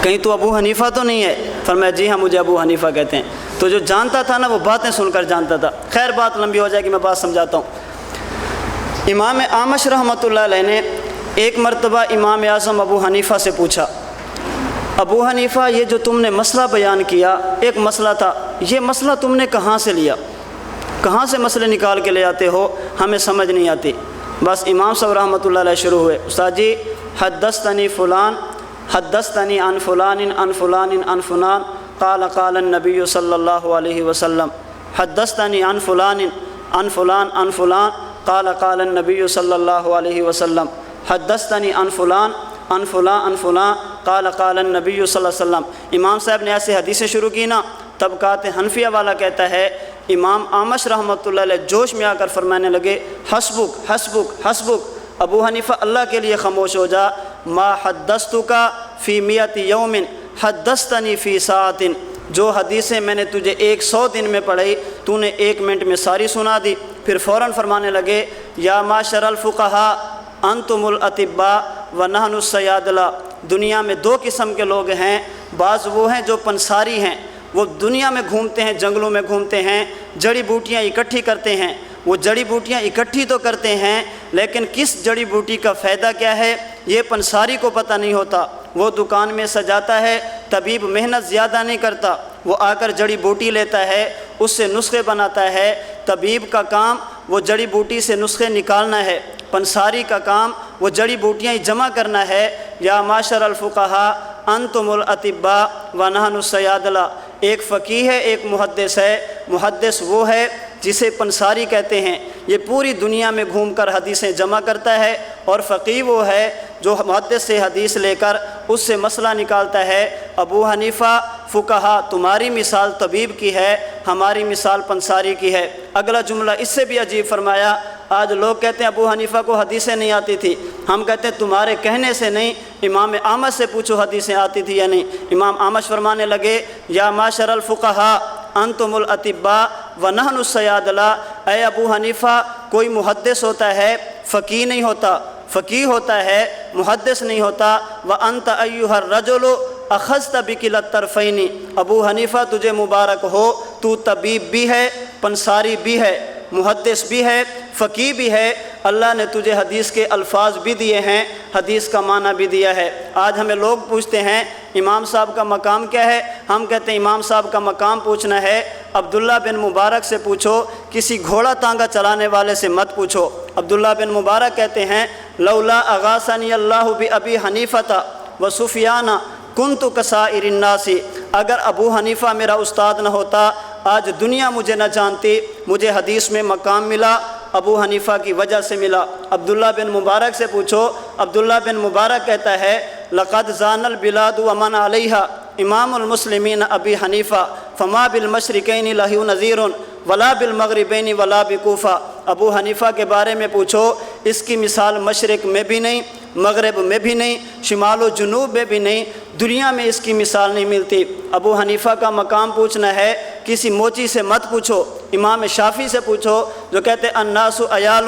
کہیں تو ابو حنیفہ تو نہیں ہے؟ فرمایا جی ہاں مجھے ابو حنیفہ کہتے ہیں۔ تو جو جانتا تھا نا وہ باتیں سن کر جانتا تھا۔ خیر بات لمبی ہو جائے گی، میں بات سمجھاتا ہوں۔ امام اعمش رحمۃ اللہ علیہ نے ایک مرتبہ امام اعظم ابو حنیفہ سے پوچھا ابو حنیفہ یہ جو تم نے مسئلہ بیان کیا، ایک مسئلہ تھا، یہ مسئلہ تم نے کہاں سے لیا؟ کہاں سے مسئلے نکال کے لے آتے ہو؟ ہمیں سمجھ نہیں آتی۔ بس امام صاحب رحمۃ اللہ علیہ شروع ہوئے، استاد جی حدثتنی فلان حدثتنی عن فلان عن فلان عن فلان قال قال النبی صلی اللہ علیہ وسلم، حدثتنی عن فلان عن فلان عن فلان قال قال النبی صلی اللہ علیہ وسلم، حدثتنی عن فلان عن فلان عن فلان قال قال النبی صلی اللہ علیہ وسلم۔ امام صاحب نے ایسے حدیثیں شروع کی نا، طبقات حنفیہ والا کہتا ہے امام اعمش رحمۃ اللہ علیہ جوش میں آ کر فرمانے لگے حسبک حسبک حسبک، ابو حنیفہ اللہ کے لیے خاموش ہو جا، ما حدثتک فی مئۃ یوم حدثتنی فی ساعۃ، جو حدیثیں میں نے تجھے 100 دن میں پڑھی تو نے 1 منٹ میں ساری سنا دی۔ پھر فوراً فرمانے لگے یا معشر الفقہاء انتم الاطباء ونحن الصیادلہ، دنیا میں 2 قسم کے لوگ ہیں، بعض وہ ہیں جو پنساری ہیں، وہ دنیا میں گھومتے ہیں، جنگلوں میں گھومتے ہیں، جڑی بوٹیاں اکٹھی کرتے ہیں، وہ جڑی بوٹیاں اکٹھی تو کرتے ہیں لیکن کس جڑی بوٹی کا فائدہ کیا ہے یہ پنساری کو پتہ نہیں ہوتا۔ وہ دکان میں سجاتا ہے، طبیب محنت زیادہ نہیں کرتا، وہ آ کر جڑی بوٹی لیتا ہے، اس سے نسخے بناتا ہے، طبیب کا کام وہ جڑی بوٹی سے نسخے نکالنا ہے، پنساری کا کام وہ جڑی بوٹیاں جمع کرنا ہے۔ یا معاشر الفقہاء انتم الاطباء ونحن الصیادلہ، ایک فقیہ ہے ایک محدث ہے، محدث وہ ہے جسے پنساری کہتے ہیں، یہ پوری دنیا میں گھوم کر حدیثیں جمع کرتا ہے، اور فقیہ وہ ہے جو محدث سے حدیث لے کر اس سے مسئلہ نکالتا ہے۔ ابو حنیفہ فقہا تمہاری مثال طبیب کی ہے، ہماری مثال پنساری کی ہے۔ اگلا جملہ اس سے بھی عجیب فرمایا، آج لوگ کہتے ہیں ابو حنیفہ کو حدیثیں نہیں آتی تھی، ہم کہتے ہیں تمہارے کہنے سے نہیں، امام اعمش سے پوچھو حدیثیں آتی تھی یا نہیں۔ امام اعمش فرمانے لگے یا معشر الفقہاء انتم الاطباء ونحن الصیادلہ، اے ابو حنیفہ کوئی محدث ہوتا ہے فقیہ نہیں ہوتا، فقیہ ہوتا ہے محدث نہیں ہوتا۔ وانت ایھا الرجل اخذت بکلا الطرفین، ابو حنیفہ تجھے مبارک ہو، تو طبیب بھی ہے، پنساری بھی ہے، محدث بھی ہے، فقیہ بھی ہے، اللہ نے تجھے حدیث کے الفاظ بھی دیے ہیں، حدیث کا معنی بھی دیا ہے۔ آج ہمیں لوگ پوچھتے ہیں امام صاحب کا مقام کیا ہے، ہم کہتے ہیں امام صاحب کا مقام پوچھنا ہے عبداللہ بن مبارک سے پوچھو، کسی گھوڑا تانگا چلانے والے سے مت پوچھو۔ عبداللہ بن مبارک کہتے ہیں لولا اغاثنی اللہ بابی حنیفۃ وسفیان کنت کسائر الناس، اگر ابو حنیفہ میرا استاد نہ ہوتا آج دنیا مجھے نہ جانتی، مجھے حدیث میں مقام ملا ابو حنیفہ کی وجہ سے ملا۔ عبداللہ بن مبارک سے پوچھو، عبداللہ بن مبارک کہتا ہے لقد زان البلاد ومن علیہا امام المسلمین ابی حنیفہ فما بالمشرقین لہ نذیر ولا بالمغربین ولا بکوفہ، ابو حنیفہ کے بارے میں پوچھو، اس کی مثال مشرق میں بھی نہیں، مغرب میں بھی نہیں، شمال و جنوب میں بھی نہیں، دنیا میں اس کی مثال نہیں ملتی۔ ابو حنیفہ کا مقام پوچھنا ہے کسی موچی سے مت پوچھو، امام شافعی سے پوچھو جو کہتے الناس عیال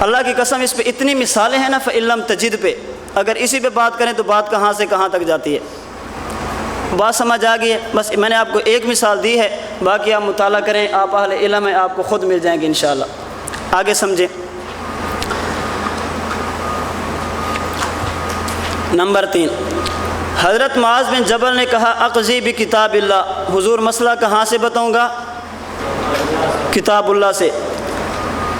اللہ کی قسم اس پہ اتنی مثالیں ہیں نا فَإِلَّمْ تَجِدْ پہ، اگر اسی پہ بات کریں تو بات کہاں سے کہاں تک جاتی ہے۔ بات سمجھ آ گئی ہے؟ بس میں نے آپ کو ایک مثال دی ہے، باقی آپ مطالعہ کریں، آپ اہل علم ہیں، آپ کو خود مل جائیں گے انشاءاللہ۔ آگے سمجھیں۔ نمبر 3، حضرت معاذ بن جبل نے کہا اقضی بکتاب اللہ، حضور مسئلہ کہاں سے بتاؤں گا؟ کتاب اللہ سے۔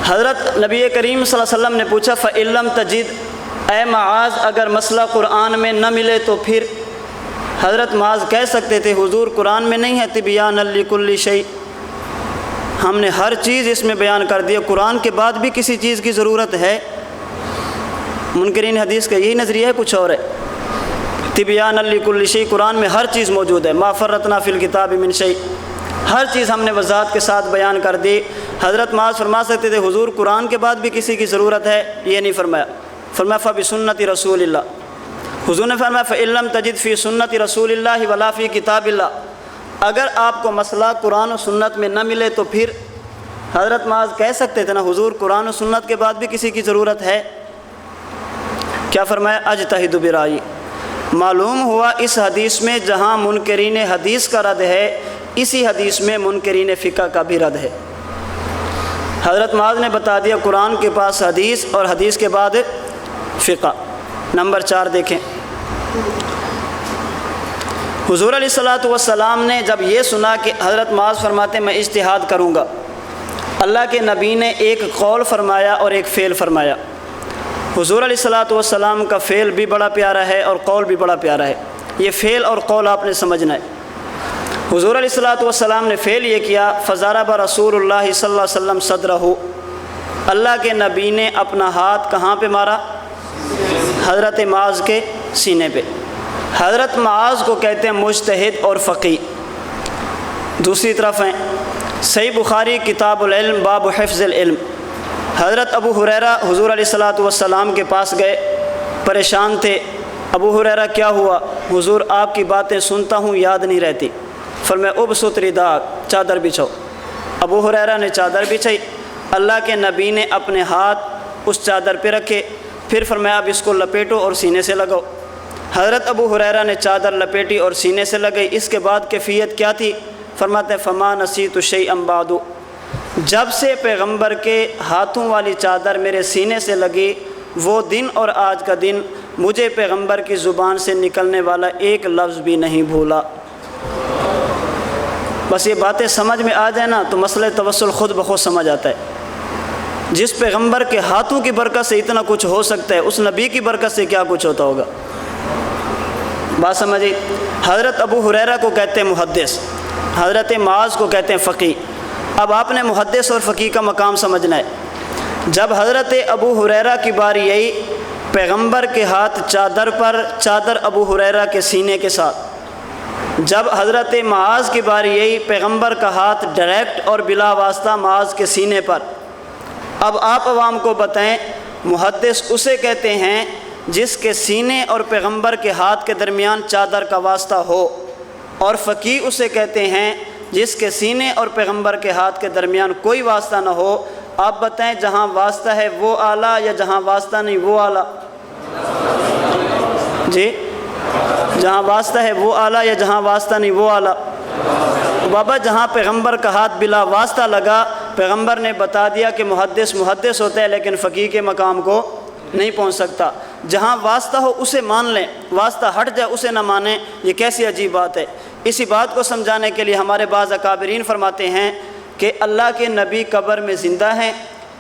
حضرت نبی کریم صلی اللہ علیہ وسلم نے پوچھا فَإِلَّمْ تَجِدْ، اے معاذ اگر مسئلہ قرآن میں نہ ملے تو پھر؟ حضرت معاذ کہہ سکتے تھے حضور قرآن میں نہیں ہے تبیان لکل شیء، ہم نے ہر چیز اس میں بیان کر دیا، قرآن کے بعد بھی کسی چیز کی ضرورت ہے؟ منکرین حدیث کا یہی نظریہ ہے، کچھ اور ہے۔ تبیان لکل شیء، قرآن میں ہر چیز موجود ہے، ما فرطنا فی الکتاب من شیء، ہر چیز ہم نے وضاحت کے ساتھ بیان کر دی۔ حضرت معاذ فرما سکتے تھے حضور قرآن کے بعد بھی کسی کی ضرورت ہے، یہ نہیں فرمایا، فرمایا فبسنت رسول اللہ۔ حضور نے فرمایا فَإِلَّمْ تَجِدْ فِي سُنَّةِ رَسُولِ اللَّهِ وَلَا فِي كِتَابِ اللَّهِ، اگر آپ کو مسئلہ قرآن و سنت میں نہ ملے تو پھر؟ حضرت معاذ کہہ سکتے تھے نا حضور قرآن و سنت کے بعد بھی کسی کی ضرورت ہے؟ کیا فرمایا اجتہد برائے۔ معلوم ہوا اس حدیث میں جہاں منکرین حدیث کا رد ہے، اسی حدیث میں منکرین فقہ کا بھی رد ہے۔ حضرت معاذ نے بتا دیا قرآن کے پاس حدیث اور حدیث کے بعد فقہ۔ نمبر 4 دیکھیں، حضور علیہ الصلوۃ والسلام نے جب یہ سنا کہ حضرت معاذ فرماتے ہیں میں اجتہاد کروں گا، اللہ کے نبی نے ایک قول فرمایا اور ایک فعل فرمایا۔ حضور علیہ الصلوۃ والسلام کا فعل بھی بڑا پیارا ہے اور قول بھی بڑا پیارا ہے، یہ فعل اور قول آپ نے سمجھنا ہے۔ حضور علیہ الصلوۃ والسلام نے فعل یہ کیا فضرب رسول اللہ صلی اللہ علیہ وسلم صدرہ، اللہ کے نبی نے اپنا ہاتھ کہاں پہ مارا؟ حضرت معاذ کے سینے پہ۔ حضرت معاذ کو کہتے ہیں مجتہد اور فقیہ۔ دوسری طرف ہیں صحیح بخاری کتاب العلم باب حفظ العلم، حضرت ابو ہریرہ حضور علیہ الصلوۃ والسلام کے پاس گئے، پریشان تھے۔ ابو ہریرہ کیا ہوا؟ حضور آپ کی باتیں سنتا ہوں یاد نہیں رہتی۔ فرمایا ابسط رداء، چادر بچھاؤ۔ ابو ہریرہ نے چادر بچھائی، اللہ کے نبی نے اپنے ہاتھ اس چادر پہ رکھے، پھر فرمایا اب اس کو لپیٹو اور سینے سے لگاؤ۔ حضرت ابو ہریرہ نے چادر لپیٹی اور سینے سے لگائی۔ اس کے بعد کیفیت کیا تھی؟ فرماتے ہیں فما نسیت شیئا بعد، جب سے پیغمبر کے ہاتھوں والی چادر میرے سینے سے لگی، وہ دن اور آج کا دن مجھے پیغمبر کی زبان سے نکلنے والا ایک لفظ بھی نہیں بھولا۔ بس یہ باتیں سمجھ میں آ جائیں نا تو مسئلہ توسل خود بخود سمجھ آتا ہے۔ جس پیغمبر کے ہاتھوں کی برکت سے اتنا کچھ ہو سکتا ہے، اس نبی کی برکت سے کیا کچھ ہوتا ہوگا؟ بات سمجھیں۔ حضرت ابو ہریرہ کو کہتے ہیں محدث، حضرت معاذ کو کہتے ہیں فقیہ۔ اب آپ نے محدث اور فقیہ کا مقام سمجھنا ہے۔ جب حضرت ابو ہریرہ کی باری آئی، پیغمبر کے ہاتھ چادر پر، چادر ابو ہریرہ کے سینے کے ساتھ۔ جب حضرت معاذ کی باری آئی، پیغمبر کا ہاتھ ڈائریکٹ اور بلا واسطہ معاذ کے سینے پر۔ اب آپ عوام کو بتائیں، محدث اسے کہتے ہیں جس کے سینے اور پیغمبر کے ہاتھ کے درمیان چادر کا واسطہ ہو، اور فقیہ اسے کہتے ہیں جس کے سینے اور پیغمبر کے ہاتھ کے درمیان کوئی واسطہ نہ ہو۔ آپ بتائیں جہاں واسطہ ہے وہ اعلیٰ یا جہاں واسطہ نہیں وہ اعلیٰ؟ جی، جہاں واسطہ ہے وہ اعلیٰ یا جہاں واسطہ نہیں وہ اعلیٰ؟ بابا جہاں پیغمبر کا ہاتھ بلا واسطہ لگا، پیغمبر نے بتا دیا کہ محدث محدث ہوتا ہے لیکن فقیہ کے مقام کو نہیں پہنچ سکتا۔ جہاں واسطہ ہو اسے مان لیں، واسطہ ہٹ جائے اسے نہ مانیں، یہ کیسی عجیب بات ہے۔ اسی بات کو سمجھانے کے لیے ہمارے بعض اکابرین فرماتے ہیں کہ اللہ کے نبی قبر میں زندہ ہیں،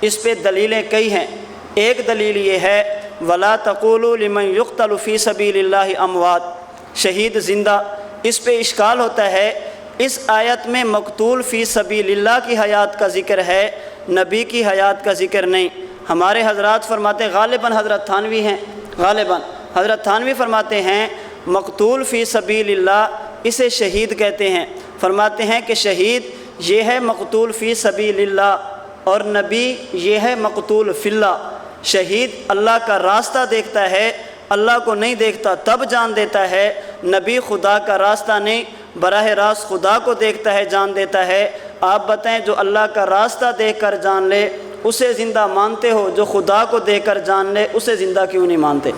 اس پہ دلیلیں کئی ہیں۔ ایک دلیل یہ ہے وَلَا تَقُولُوا لِمَنْ يُقْتَلُ فِي سَبِيلِ اللَّهِ أَمْوَاتٌ، شہید زندہ۔ اس پہ اشکال ہوتا ہے، اس آیت میں مقتول فی سبیل اللہ کی حیات کا ذکر ہے، نبی کی حیات کا ذکر نہیں۔ ہمارے حضرات فرماتے ہیں، غالباً حضرت تھانوی ہیں، غالباً حضرت تھانوی فرماتے ہیں مقتول فی سبیل اللہ اسے شہید کہتے ہیں۔ فرماتے ہیں کہ شہید یہ ہے مقتول فی سبیل اللہ، اور نبی یہ ہے مقتول فی اللہ۔ شہید اللہ کا راستہ دیکھتا ہے، اللہ کو نہیں دیکھتا تب جان دیتا ہے۔ نبی خدا کا راستہ نہیں، براہ راست خدا کو دیکھتا ہے، جان دیتا ہے۔ آپ بتائیں جو اللہ کا راستہ دیکھ کر جان لے اسے زندہ مانتے ہو جو خدا کو دے کر جان لے، اسے زندہ کیوں نہیں مانتے؟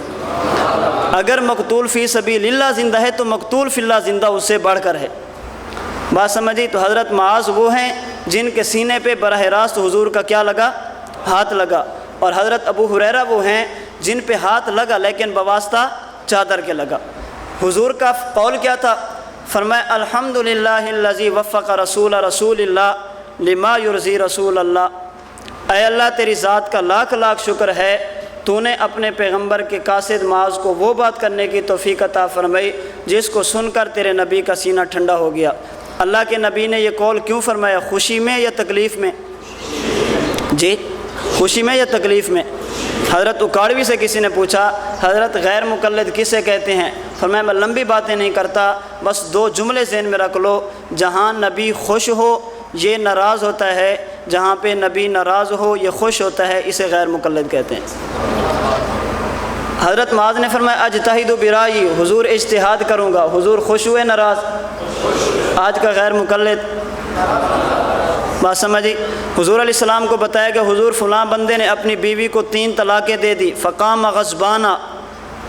اگر مقتول فی سبیل اللہ زندہ ہے تو مقتول فی اللہ زندہ اس سے بڑھ کر ہے۔ بات سمجھی؟ تو حضرت معاذ وہ ہیں جن کے سینے پہ براہ راست حضور کا کیا لگا؟ ہاتھ لگا، اور حضرت ابو ہریرہ وہ ہیں جن پہ ہاتھ لگا لیکن بواسطہ چادر کے لگا۔ حضور کا قول کیا تھا؟ فرمایا الحمدللہ الذی وفق رسول اللہ لما یرضی رسول اللہ۔ اے اللہ تیری ذات کا لاکھ لاکھ شکر ہے، تو نے اپنے پیغمبر کے قاصد معاذ کو وہ بات کرنے کی توفیق عطا فرمائی جس کو سن کر تیرے نبی کا سینہ ٹھنڈا ہو گیا۔ اللہ کے نبی نے یہ قول کیوں فرمایا؟ خوشی میں یا تکلیف میں؟ جی خوشی میں یا تکلیف میں؟ حضرت اکاڑوی سے کسی نے پوچھا حضرت غیر مقلد کسے کہتے ہیں؟ فرمایا میں لمبی باتیں نہیں کرتا، بس دو جملے ذہن میں رکھ لو، جہاں نبی خوش ہو یہ ناراض ہوتا ہے، جہاں پہ نبی ناراض ہو یہ خوش ہوتا ہے، اسے غیر مقلد کہتے ہیں۔ حضرت معاذ نے فرمایا اجتہد برائی، حضور اجتہاد کروں گا، حضور خوش ہوئے ناراض؟ آج کا غیر مقلد بات سمجھی؟ حضور علیہ السلام کو بتایا کہ حضور فلاں بندے نے اپنی بیوی کو 3 طلاقیں دے دی، فقام غضبانہ،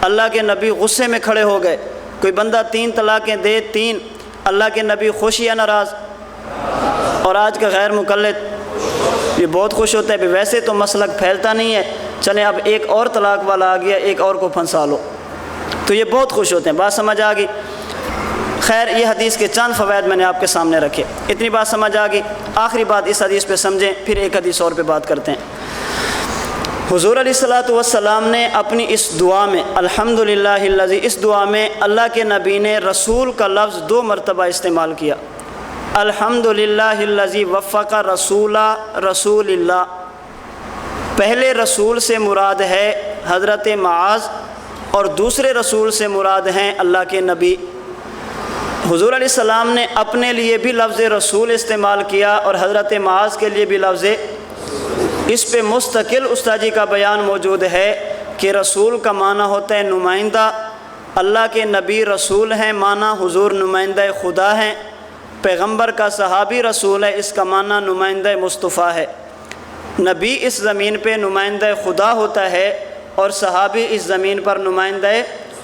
اللہ کے نبی غصے میں کھڑے ہو گئے۔ کوئی بندہ 3 طلاقیں دے، 3، اللہ کے نبی خوش یا ناراض؟ اور آج کا غیر مقلد یہ بہت خوش ہوتا ہے، ویسے تو مسلک پھیلتا نہیں ہے، چلیں اب ایک اور طلاق والا آ گیا، ایک اور کو پھنسا لو، تو یہ بہت خوش ہوتے ہیں۔ بات سمجھ آ گئی؟ خیر یہ حدیث کے چند فوائد میں نے آپ کے سامنے رکھے، اتنی بات سمجھ آ گئی۔ آخری بات اس حدیث پہ سمجھیں، پھر ایک حدیث اور پہ بات کرتے ہیں۔ حضور علیہ السلام نے اپنی اس دعا میں الحمدللہ الذی، اس دعا میں اللہ کے نبی نے رسول کا لفظ 2 مرتبہ استعمال کیا۔ الحمدللہ الذی وفق رسول اللہ، پہلے رسول سے مراد ہے حضرت معاذ، اور دوسرے رسول سے مراد ہیں اللہ کے نبی۔ حضور علیہ السلام نے اپنے لیے بھی لفظ رسول استعمال کیا اور حضرت معاذ کے لیے بھی لفظ، اس پہ مستقل استاذی کا بیان موجود ہے کہ رسول کا معنی ہوتا ہے نمائندہ، اللہ کے نبی رسول ہیں، معنی حضور نمائندہ خدا ہیں، پیغمبر کا صحابی رسول ہے، اس کا معنی نمائندہ مصطفیٰ ہے۔ نبی اس زمین پہ نمائندہ خدا ہوتا ہے اور صحابی اس زمین پر نمائندہ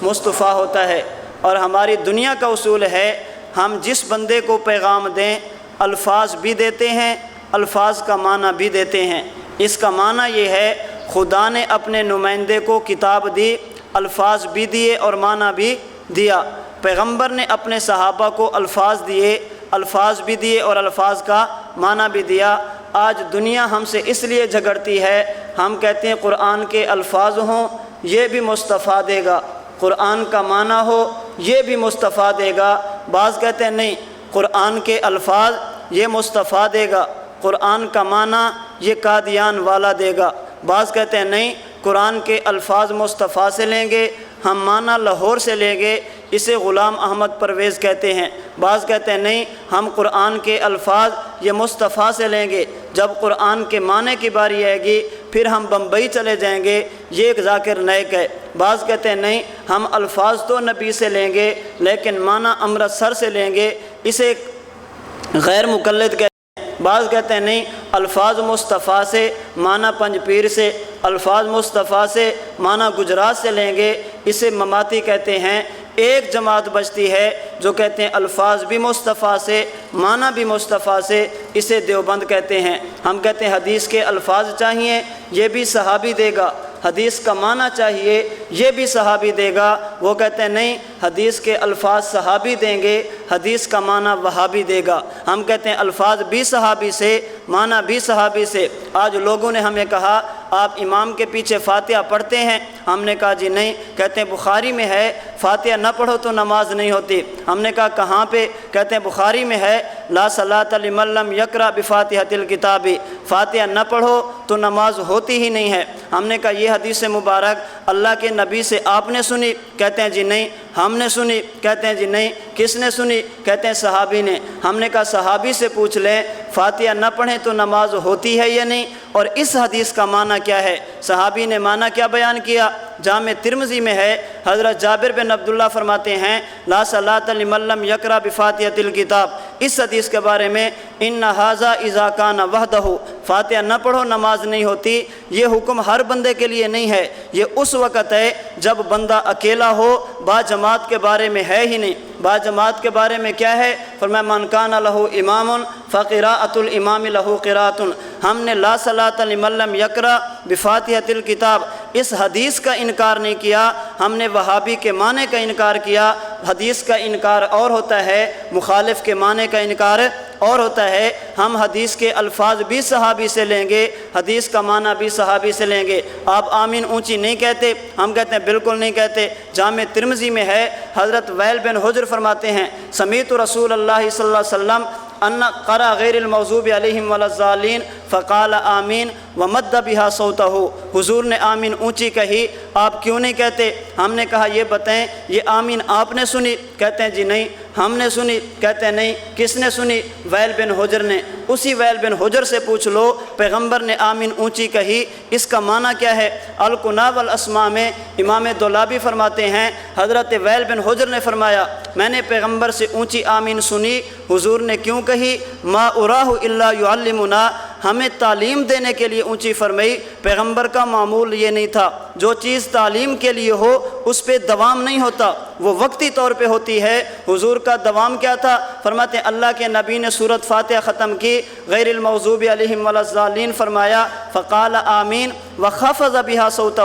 مصطفیٰ ہوتا ہے۔ اور ہماری دنیا کا اصول ہے ہم جس بندے کو پیغام دیں الفاظ بھی دیتے ہیں، الفاظ کا معنی بھی دیتے ہیں۔ اس کا معنی یہ ہے خدا نے اپنے نمائندے کو کتاب دی، الفاظ بھی دیے اور معنی بھی دیا۔ پیغمبر نے اپنے صحابہ کو الفاظ دیے، الفاظ بھی دیے اور الفاظ کا معنی بھی دیا۔ آج دنیا ہم سے اس لیے جھگڑتی ہے، ہم کہتے ہیں قرآن کے الفاظ ہوں یہ بھی مصطفیٰ دے گا، قرآن کا معنی ہو یہ بھی مصطفیٰ دے گا۔ بعض کہتے ہیں نہیں، قرآن کے الفاظ یہ مصطفیٰ دے گا، قرآن کا معنی یہ قادیان والا دے گا۔ بعض کہتے ہیں نہیں، قرآن کے الفاظ مصطفیٰ سے لیں گے، ہم معنی لاہور سے لیں گے، اسے غلام احمد پرویز کہتے ہیں۔ بعض کہتے ہیں نہیں، ہم قرآن کے الفاظ یہ مصطفیٰ سے لیں گے، جب قرآن کے معنی کی باری آئے گی پھر ہم بمبئی چلے جائیں گے، یہ ایک ذاکر نائک ہے۔ بعض کہتے ہیں نہیں، ہم الفاظ تو نبی سے لیں گے لیکن معنی امرتسر سے لیں گے، اسے غیر مقلد کہتے ہیں۔ بعض کہتے ہیں نہیں، الفاظ مصطفیٰ سے معنی پنج پیر سے، الفاظ مصطفیٰ سے معنی گجرات سے لیں گے، اسے مماتی کہتے ہیں۔ ایک جماعت بچتی ہے جو کہتے ہیں الفاظ بھی مصطفیٰ سے، معنی بھی مصطفیٰ سے، اسے دیوبند کہتے ہیں۔ ہم کہتے ہیں حدیث کے الفاظ چاہیے یہ بھی صحابی دے گا، حدیث کا معنی چاہیے یہ بھی صحابی دے گا۔ وہ کہتے ہیں نہیں، حدیث کے الفاظ صحابی دیں گے، حدیث کا معنی وہابی دے گا۔ ہم کہتے ہیں الفاظ بھی صحابی سے، معنی بھی صحابی سے۔ آج لوگوں نے ہمیں کہا آپ امام کے پیچھے فاتحہ پڑھتے ہیں، ہم نے کہا جی نہیں، کہتے ہیں بخاری میں ہے فاتحہ نہ پڑھو تو نماز نہیں ہوتی۔ ہم نے کہا کہاں پہ؟ کہتے ہیں بخاری میں ہے لا صلاۃ لمن لم یقرأ بفاتحۃ الکتاب، فاتحہ نہ پڑھو تو نماز ہوتی ہی نہیں ہے۔ ہم نے کہا یہ حدیث مبارک اللہ کے نبی سے آپ نے سنی؟ کہتے ہیں جی نہیں ہم نے سنی۔ کہتے ہیں جی نہیں کس نے سنی؟ کہتے ہیں صحابی نے۔ ہم نے کہا صحابی سے پوچھ لیں فاتحہ نہ پڑھیں تو نماز ہوتی ہے یا نہیں، اور اس حدیث کا معنی کیا ہے؟ صحابی نے معنی کیا بیان کیا؟ جامع ترمذی میں ہے، حضرت جابر بن عبداللہ فرماتے ہیں لا صلاۃ لمن لم یقرأ بفاتحۃ الکتاب، اس حدیث کے بارے میں ان ھذا اذا کان وحدہ، فاتحہ نہ پڑھو نماز نہیں ہوتی، یہ حکم ہر بندے کے لیے نہیں ہے، یہ اس وقت ہے جب بندہ اکیلا ہو، با جماعت کے بارے میں ہے ہی نہیں۔ با جماعت کے بارے میں کیا ہے؟ فرمایا من کان لہ امام فقراءۃ الامام لہ قراءۃ، ہم نے لا صلاۃ لمن لم یقرأ بفاتحۃ الکتاب اس حدیث کا انکار نہیں کیا، ہم نے وہابی کے معنی کا انکار کیا۔ حدیث کا انکار اور ہوتا ہے، مخالف کے معنی کا انکار اور ہوتا ہے۔ ہم حدیث کے الفاظ بھی صحابی سے لیں گے، حدیث کا معنی بھی صحابی سے لیں گے۔ آپ آمین اونچی نہیں کہتے، ہم کہتے ہیں بالکل نہیں کہتے۔ جامع ترمذی میں ہے، حضرت وائل بن حجر فرماتے ہیں سمیعت رسول اللہ صلی اللہ علیہ وسلم ان قرأ غیر المغضوب علیہم ولا الضالین فقال آمین ومد بہا صوتہ، حضور نے آمین اونچی کہی، آپ کیوں نہیں کہتے؟ ہم نے کہا یہ بتائیں یہ آمین آپ نے سنی؟ کہتے ہیں جی نہیں ہم نے سنی۔ کہتے ہیں نہیں کس نے سنی؟ وائل بن حجر نے۔ اسی وائل بن حجر سے پوچھ لو پیغمبر نے آمین اونچی کہی، اس کا معنی کیا ہے؟ الکنا والاسماء میں امام دولابی فرماتے ہیں حضرت وائل بن حجر نے فرمایا میں نے پیغمبر سے اونچی آمین سنی، حضور نے کیوں کہی؟ ما اراہ الا یعلمنا، ہمیں تعلیم دینے کے لیے اونچی فرمائی۔ پیغمبر کا معمول یہ نہیں تھا، جو چیز تعلیم کے لیے ہو اس پہ دوام نہیں ہوتا، وہ وقتی طور پہ ہوتی ہے۔ حضور کا دوام کیا تھا؟ فرماتے ہیں اللہ کے نبی نے سورۃ فاتحہ ختم کی، غیر المغضوب علیہم ولا الضالین فرمایا، فقال آمین وخفض بہا صوتہ،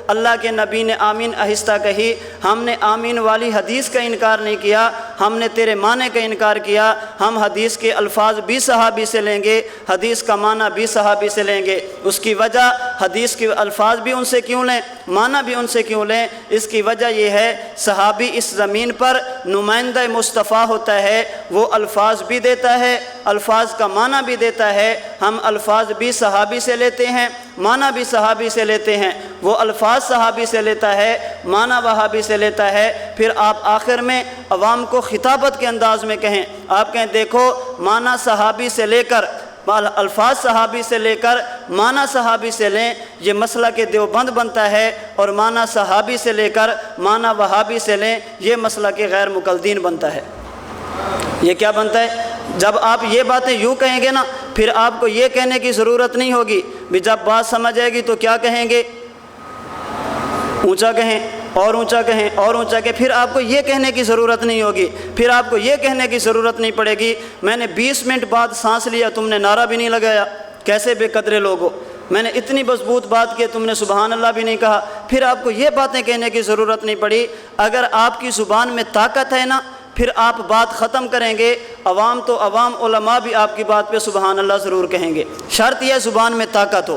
اللہ کے نبی نے آمین آہستہ کہی۔ ہم نے آمین والی حدیث کا انکار نہیں کیا، ہم نے تیرے معنی کا انکار کیا۔ ہم حدیث کے الفاظ بھی صحابی سے لیں گے، حدیث کا معنی بھی صحابی سے لیں گے۔ اس کی وجہ حدیث کے الفاظ بھی ان سے کیوں لیں، معنی بھی ان سے کیوں لیں؟ اس کی وجہ یہ ہے صحابی اس زمین پر نمائندہ مصطفیٰ ہوتا ہے، وہ الفاظ بھی دیتا ہے، الفاظ کا معنی بھی دیتا ہے۔ ہم الفاظ بھی صحابی سے لیتے ہیں، معنی بھی صحابی سے لیتے ہیں۔ وہ الفاظ صحابی سے لیتا ہے، معنی وہابی سے لیتا ہے۔ پھر آپ آخر میں عوام کو خطابت کے انداز میں کہیں، آپ کہیں دیکھو معنی صحابی سے لے کر الفاظ صحابی سے لے کر معنی صحابی سے لیں، یہ مسئلہ کے دیوبند بنتا ہے، اور معنی صحابی سے لے کر معنی وہابی سے لیں، یہ مسئلہ کے غیر مقلدین بنتا ہے۔ یہ کیا بنتا ہے؟ جب آپ یہ باتیں یوں کہیں گے نا، پھر آپ کو یہ کہنے کی ضرورت نہیں ہوگی بھی جب بات سمجھ آئے گی تو کیا کہیں گے، اونچا کہیں اور اونچا کہیں اور اونچا کہیں، پھر آپ کو یہ کہنے کی ضرورت نہیں ہوگی، پھر آپ کو یہ کہنے کی ضرورت نہیں پڑے گی میں نے 20 منٹ بعد سانس لیا تم نے نعرہ بھی نہیں لگایا، کیسے بے قدرے لوگ ہو، میں نے اتنی مضبوط بات کی تم نے سبحان اللہ بھی نہیں کہا، پھر آپ کو یہ باتیں کہنے کی ضرورت نہیں پڑی۔ اگر آپ کی زبان میں طاقت ہے نا، پھر آپ بات ختم کریں گے، عوام تو عوام، علماء بھی آپ کی بات پہ سبحان اللہ ضرور کہیں گے۔ شرط یہ زبان میں طاقت ہو،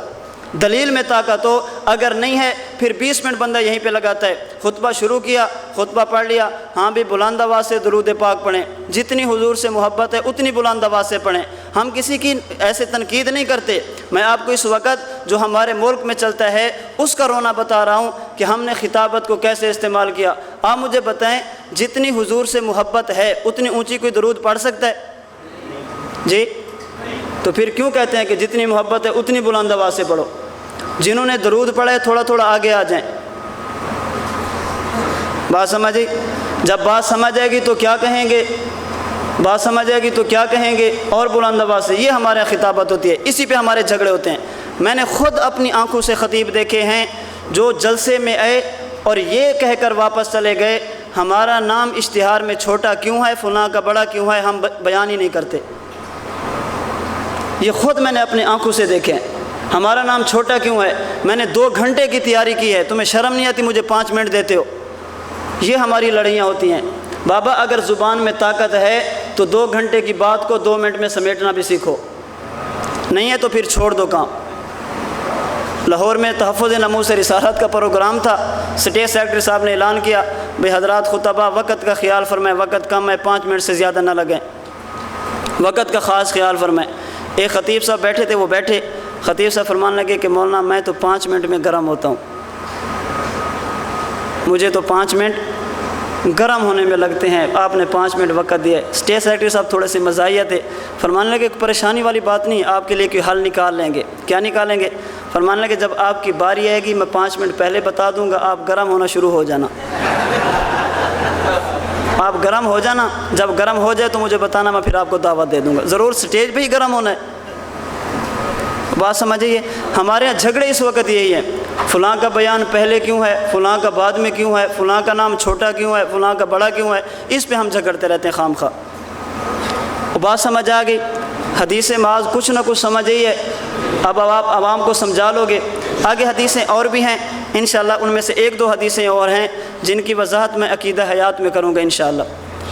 دلیل میں طاقت ہو، اگر نہیں ہے پھر 20 منٹ بندہ یہیں پہ لگاتا ہے۔ خطبہ شروع کیا، خطبہ پڑھ لیا، ہاں بھی بلند آواز سے درود پاک پڑھیں، جتنی حضور سے محبت ہے اتنی بلند آواز سے پڑھیں۔ ہم کسی کی ایسے تنقید نہیں کرتے، میں آپ کو اس وقت جو ہمارے ملک میں چلتا ہے اس کا رونا بتا رہا ہوں کہ ہم نے خطابت کو کیسے استعمال کیا۔ آپ مجھے بتائیں جتنی حضور سے محبت ہے اتنی اونچی کوئی درود پڑھ سکتا ہے؟ جی تو پھر کیوں کہتے ہیں کہ جتنی محبت ہے اتنی بلند آواز سے پڑھو؟ جنہوں نے درود پڑھا ہے تھوڑا تھوڑا آگے آ جائیں۔ بات سمجھی؟ جب بات سمجھ آئے گی تو کیا کہیں گے، بات سمجھ آئے گی تو کیا کہیں گے اور بلند آواز سے۔ یہ ہمارے خطابت ہوتی ہے، اسی پہ ہمارے جھگڑے ہوتے ہیں۔ میں نے خود اپنی آنکھوں سے خطیب دیکھے ہیں جو جلسے میں آئے اور یہ کہہ کر واپس چلے گئے ہمارا نام اشتہار میں چھوٹا کیوں ہے، فلاں کا بڑا کیوں ہے، ہم بیان ہی نہیں کرتے۔ یہ خود میں نے اپنی آنکھوں سے دیکھے ہیں، ہمارا نام چھوٹا کیوں ہے، میں نے 2 گھنٹے کی تیاری کی ہے، تمہیں شرم نہیں آتی مجھے 5 منٹ دیتے ہو؟ یہ ہماری لڑائیاں ہوتی ہیں۔ بابا اگر زبان میں طاقت ہے تو 2 گھنٹے کی بات کو 2 منٹ میں سمیٹنا بھی سیکھو، نہیں ہے تو پھر چھوڑ دو کام۔ لاہور میں تحفظ ناموس رسالت کا پروگرام تھا، اسٹیٹ سیکرٹری صاحب نے اعلان کیا بھئی حضرات خطبہ وقت کا خیال فرمائیں، وقت کم ہے، 5 منٹ سے زیادہ نہ لگیں، وقت کا خاص خیال فرمائیں۔ ایک خطیب صاحب بیٹھے تھے، وہ بیٹھے، خطیب صاحب فرمانے لگے کہ مولانا میں تو 5 منٹ میں گرم ہوتا ہوں، مجھے تو 5 منٹ گرم ہونے میں لگتے ہیں، آپ نے 5 منٹ وقت دیا ہے۔ اسٹیٹ سیکرٹری صاحب تھوڑے سے مزاحیہ تھے، فرمانے لگے کہ پریشانی والی بات نہیں، آپ کے لیے کوئی حل نکال لیں گے۔ کیا نکالیں گے؟ فرمانے لگے جب آپ کی باری آئے گی میں 5 منٹ پہلے بتا دوں گا، آپ گرم ہونا شروع ہو جانا۔ آپ گرم ہو جانا، جب گرم ہو جائے تو مجھے بتانا، میں پھر آپ کو دعوت دے دوں گا۔ ضرور سٹیج پہ ہی گرم ہونا ہے، بات سمجھیے۔ ہمارے یہاں جھگڑے اس وقت یہی ہیں، فلاں کا بیان پہلے کیوں ہے، فلاں کا بعد میں کیوں ہے، فلاں کا نام چھوٹا کیوں ہے، فلاں کا بڑا کیوں ہے، اس پہ ہم جھگڑتے رہتے ہیں خام خواہ۔ بات سمجھ آ گئی؟ حدیث معاذ کچھ نہ کچھ سمجھ ہی ہے، اب آپ عوام کو سمجھا لو گے۔ آگے حدیثیں اور بھی ہیں انشاءاللہ، ان میں سے ایک دو حدیثیں اور ہیں جن کی وضاحت میں عقیدہ حیات میں کروں گا انشاءاللہ،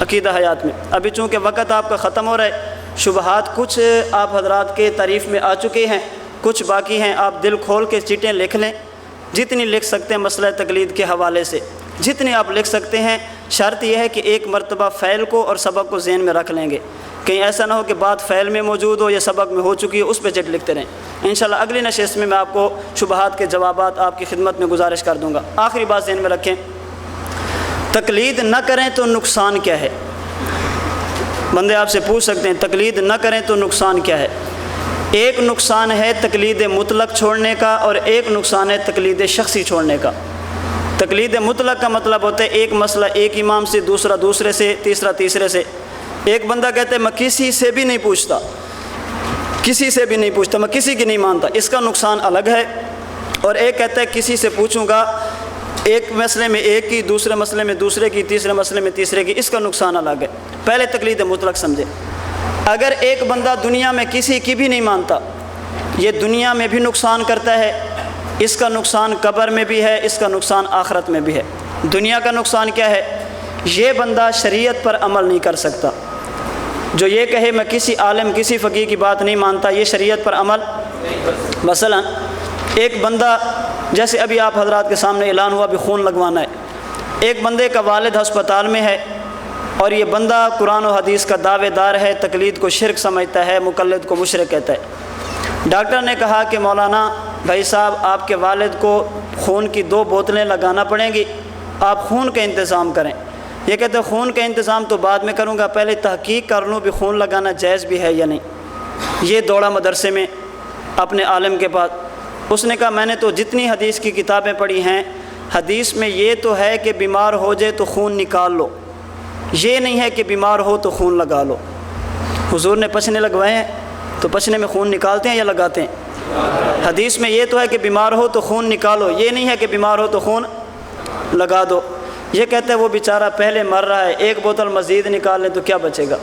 عقیدہ حیات میں۔ ابھی چونکہ وقت آپ کا ختم ہو رہا ہے، شبہات کچھ آپ حضرات کے تعریف میں آ چکے ہیں، کچھ باقی ہیں۔ آپ دل کھول کے چیٹیں لکھ لیں، جتنی لکھ سکتے ہیں مسئلہ تقلید کے حوالے سے، جتنی آپ لکھ سکتے ہیں۔ شرط یہ ہے کہ ایک مرتبہ فعل کو اور سبق کو ذہن میں رکھ لیں گے، کہیں ایسا نہ ہو کہ بات فعل میں موجود ہو یا سبق میں ہو چکی ہے، اس پہ چٹ لکھتے رہیں۔ انشاءاللہ اگلی نشست میں آپ کو شبہات کے جوابات آپ کی خدمت میں گزارش کر دوں گا۔ آخری بات ذہن میں رکھیں، تقلید نہ کریں تو نقصان کیا ہے؟ بندے آپ سے پوچھ سکتے ہیں تقلید نہ کریں تو نقصان کیا ہے؟ ایک نقصان ہے تقلید مطلق چھوڑنے کا، اور ایک نقصان ہے تقلید شخصی چھوڑنے کا۔ تقلید مطلق کا مطلب ہوتا ہے ایک مسئلہ ایک امام سے، دوسرا دوسرے سے، تیسرا تیسرے سے۔ ایک بندہ کہتا ہے میں کسی سے بھی نہیں پوچھتا، کسی سے بھی نہیں پوچھتا، میں کسی کی نہیں مانتا، اس کا نقصان الگ ہے۔ اور ایک کہتا ہے کسی سے پوچھوں گا، ایک مسئلے میں ایک کی، دوسرے مسئلے میں دوسرے کی، تیسرے مسئلے میں تیسرے کی، اس کا نقصان الگ ہے۔ پہلے تقلید مطلق سمجھے۔ اگر ایک بندہ دنیا میں کسی کی بھی نہیں مانتا، یہ دنیا میں بھی نقصان کرتا ہے، اس کا نقصان قبر میں بھی ہے، اس کا نقصان آخرت میں بھی ہے۔ دنیا کا نقصان کیا ہے؟ یہ بندہ شریعت پر عمل نہیں کر سکتا۔ جو یہ کہے میں کسی عالم کسی فقیہ کی بات نہیں مانتا، یہ شریعت پر عمل۔ مثلا ایک بندہ، جیسے ابھی آپ حضرات کے سامنے اعلان ہوا بھی خون لگوانا ہے، ایک بندے کا والد ہسپتال میں ہے اور یہ بندہ قرآن و حدیث کا دعوے دار ہے، تقلید کو شرک سمجھتا ہے، مقلد کو مشرک کہتا ہے۔ ڈاکٹر نے کہا کہ مولانا بھائی صاحب آپ کے والد کو خون کی 2 بوتلیں لگانا پڑیں گی، آپ خون کا انتظام کریں۔ یہ کہتے ہیں خون کا انتظام تو بعد میں کروں گا، پہلے تحقیق کر لوں بھی خون لگانا جائز بھی ہے یا نہیں۔ یہ دوڑا مدرسے میں اپنے عالم کے پاس، اس نے کہا میں نے تو جتنی حدیث کی کتابیں پڑھی ہیں، حدیث میں یہ تو ہے کہ بیمار ہو جائے تو خون نکال لو، یہ نہیں ہے کہ بیمار ہو تو خون لگا لو۔ حضور نے پچھنے لگوائے ہیں تو پچھنے میں خون نکالتے ہیں یا لگاتے ہیں؟ حدیث میں یہ تو ہے کہ بیمار ہو تو خون نکالو، یہ نہیں ہے کہ بیمار ہو تو خون لگا دو۔ یہ کہتے ہیں وہ بیچارہ پہلے مر رہا ہے، 1 بوتل مزید نکال لیں تو کیا بچے گا؟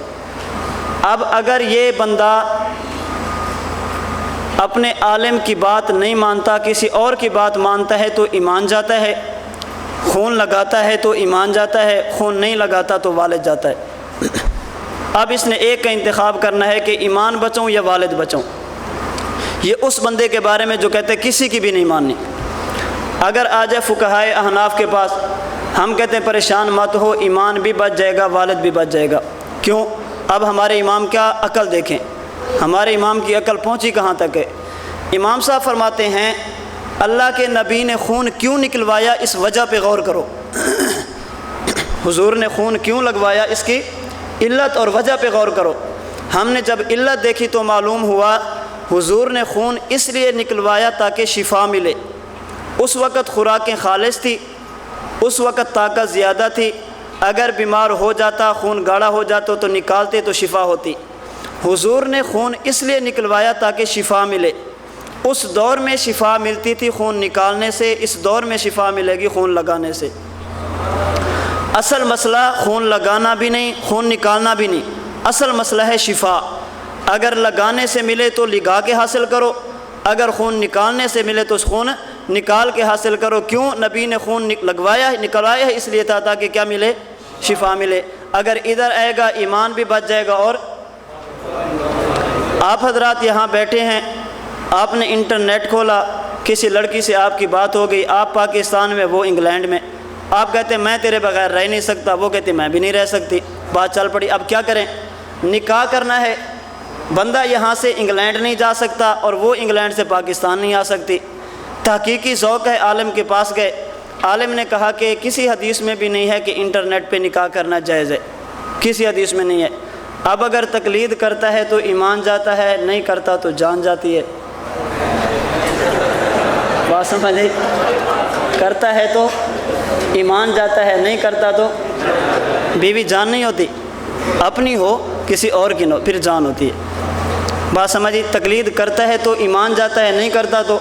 اب اگر یہ بندہ اپنے عالم کی بات نہیں مانتا، کسی اور کی بات مانتا ہے تو ایمان جاتا ہے، خون لگاتا ہے تو ایمان جاتا ہے، خون نہیں لگاتا تو والد جاتا ہے۔ اب اس نے ایک کا انتخاب کرنا ہے کہ ایمان بچاؤں یا والد بچاؤں۔ یہ اس بندے کے بارے میں جو کہتے ہیں کسی کی بھی نہیں ماننی۔ اگر آ جائے فقہائے احناف کے پاس، ہم کہتے ہیں پریشان مت ہو، ایمان بھی بچ جائے گا، والد بھی بچ جائے گا۔ کیوں؟ اب ہمارے امام کیا عقل دیکھیں، ہمارے امام کی عقل پہنچی کہاں تک ہے۔ امام صاحب فرماتے ہیں اللہ کے نبی نے خون کیوں نکلوایا، اس وجہ پہ غور کرو۔ حضور نے خون کیوں لگوایا، اس کی علت اور وجہ پہ غور کرو۔ ہم نے جب علت دیکھی تو معلوم ہوا حضور نے خون اس لیے نکلوایا تاکہ شفا ملے۔ اس وقت خوراکیں خالص تھی، اس وقت طاقت زیادہ تھی، اگر بیمار ہو جاتا، خون گاڑھا ہو جاتا تو نکالتے تو شفا ہوتی۔ حضور نے خون اس لیے نکلوایا تاکہ شفا ملے۔ اس دور میں شفا ملتی تھی خون نکالنے سے، اس دور میں شفا ملے گی خون لگانے سے۔ اصل مسئلہ خون لگانا بھی نہیں، خون نکالنا بھی نہیں، اصل مسئلہ ہے شفا۔ اگر لگانے سے ملے تو لگا کے حاصل کرو، اگر خون نکالنے سے ملے تو اس خون نکال کے حاصل کرو۔ کیوں؟ نبی نے خون لگوایا نکلوایا ہے اس لیے تھا تاکہ کیا ملے؟ شفا ملے۔ اگر ادھر آئے گا ایمان بھی بچ جائے گا۔ اور آپ حضرات یہاں بیٹھے ہیں، آپ نے انٹرنیٹ کھولا، کسی لڑکی سے آپ کی بات ہو گئی، آپ پاکستان میں وہ انگلینڈ میں، آپ کہتے ہیں میں تیرے بغیر رہ نہیں سکتا، وہ کہتے میں بھی نہیں رہ سکتی، بات چل پڑی۔ اب کیا کریں؟ نکاح کرنا ہے، بندہ یہاں سے انگلینڈ نہیں جا سکتا اور وہ انگلینڈ سے پاکستان نہیں آ سکتی۔ تحقیقی ذوق ہے، عالم کے پاس گئے، عالم نے کہا کہ کسی حدیث میں بھی نہیں ہے کہ انٹرنیٹ پہ نکاح کرنا جائز ہے، کسی حدیث میں نہیں ہے۔ اب اگر تقلید کرتا ہے تو ایمان جاتا ہے، نہیں کرتا تو جان جاتی ہے۔ بات سمجھے؟ کرتا ہے تو ایمان جاتا ہے، نہیں کرتا تو بیوی جان نہیں ہوتی، اپنی ہو کسی اور کی نہ، پھر جان ہوتی ہے۔ بات سمجھی؟ تقلید کرتا ہے تو ایمان جاتا ہے، نہیں کرتا تو۔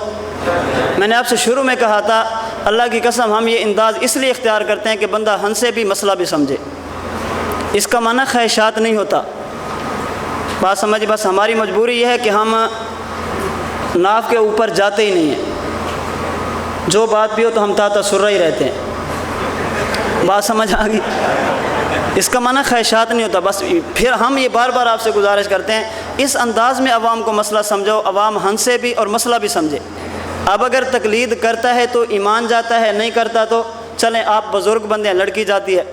میں نے آپ سے شروع میں کہا تھا اللہ کی قسم ہم یہ انداز اس لیے اختیار کرتے ہیں کہ بندہ ہنسے بھی مسئلہ بھی سمجھے، اس کا معنی خواہشات نہیں ہوتا۔ بات سمجھ؟ بس ہماری مجبوری یہ ہے کہ ہم ناف کے اوپر جاتے ہی نہیں ہیں، جو بات بھی ہو تو ہم تحت سرہ ہی رہتے ہیں۔ بات سمجھ آ گئی؟ اس کا معنی خواہشات نہیں ہوتا۔ بس پھر ہم یہ بار بار آپ سے گزارش کرتے ہیں اس انداز میں عوام کو مسئلہ سمجھو، عوام ہنسے بھی اور مسئلہ بھی سمجھے۔ اب اگر تقلید کرتا ہے تو ایمان جاتا ہے، نہیں کرتا تو چلیں آپ بزرگ بندے ہیں، لڑکی جاتی ہے،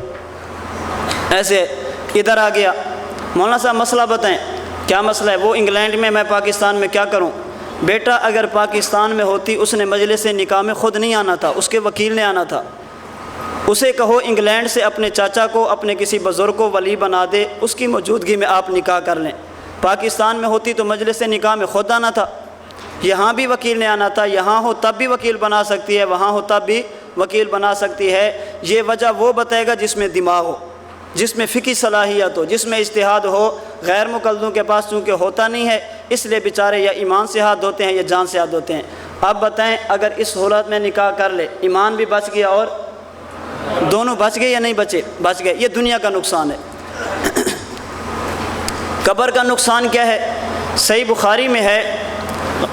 ایسے ادھر آ گیا مولانا صاحب مسئلہ بتائیں کیا مسئلہ ہے؟ وہ انگلینڈ میں، میں پاکستان میں، کیا کروں؟ بیٹا اگر پاکستان میں ہوتی اس نے مجلس نکاح میں خود نہیں آنا تھا، اس کے وکیل نے آنا تھا۔ اسے کہو انگلینڈ سے اپنے چاچا کو، اپنے کسی بزرگ کو ولی بنا دے، اس کی موجودگی میں آپ نکاح کر لیں۔ پاکستان میں ہوتی تو مجلس نکاح میں خود آنا تھا، یہاں بھی وکیل نے آنا تھا، یہاں ہو تب بھی وکیل بنا سکتی ہے، وہاں ہو تب بھی وکیل بنا سکتی ہے۔ یہ وجہ وہ بتائے گا جس میں دماغ ہو، جس میں فقہی صلاحیت ہو، جس میں اجتہاد ہو۔ غیر مقلدوں کے پاس چونکہ ہوتا نہیں ہے، اس لیے بیچارے یا ایمان سے ہاتھ دھوتے ہیں یا جان سے ہاتھ دھوتے ہیں۔ اب بتائیں اگر اس حالت میں نکاح کر لے، ایمان بھی بچ گیا اور دونوں بچ گئے یا نہیں بچے؟ بچ گئے۔ یہ دنیا کا نقصان ہے۔ قبر کا نقصان کیا ہے؟ صحیح بخاری میں ہے،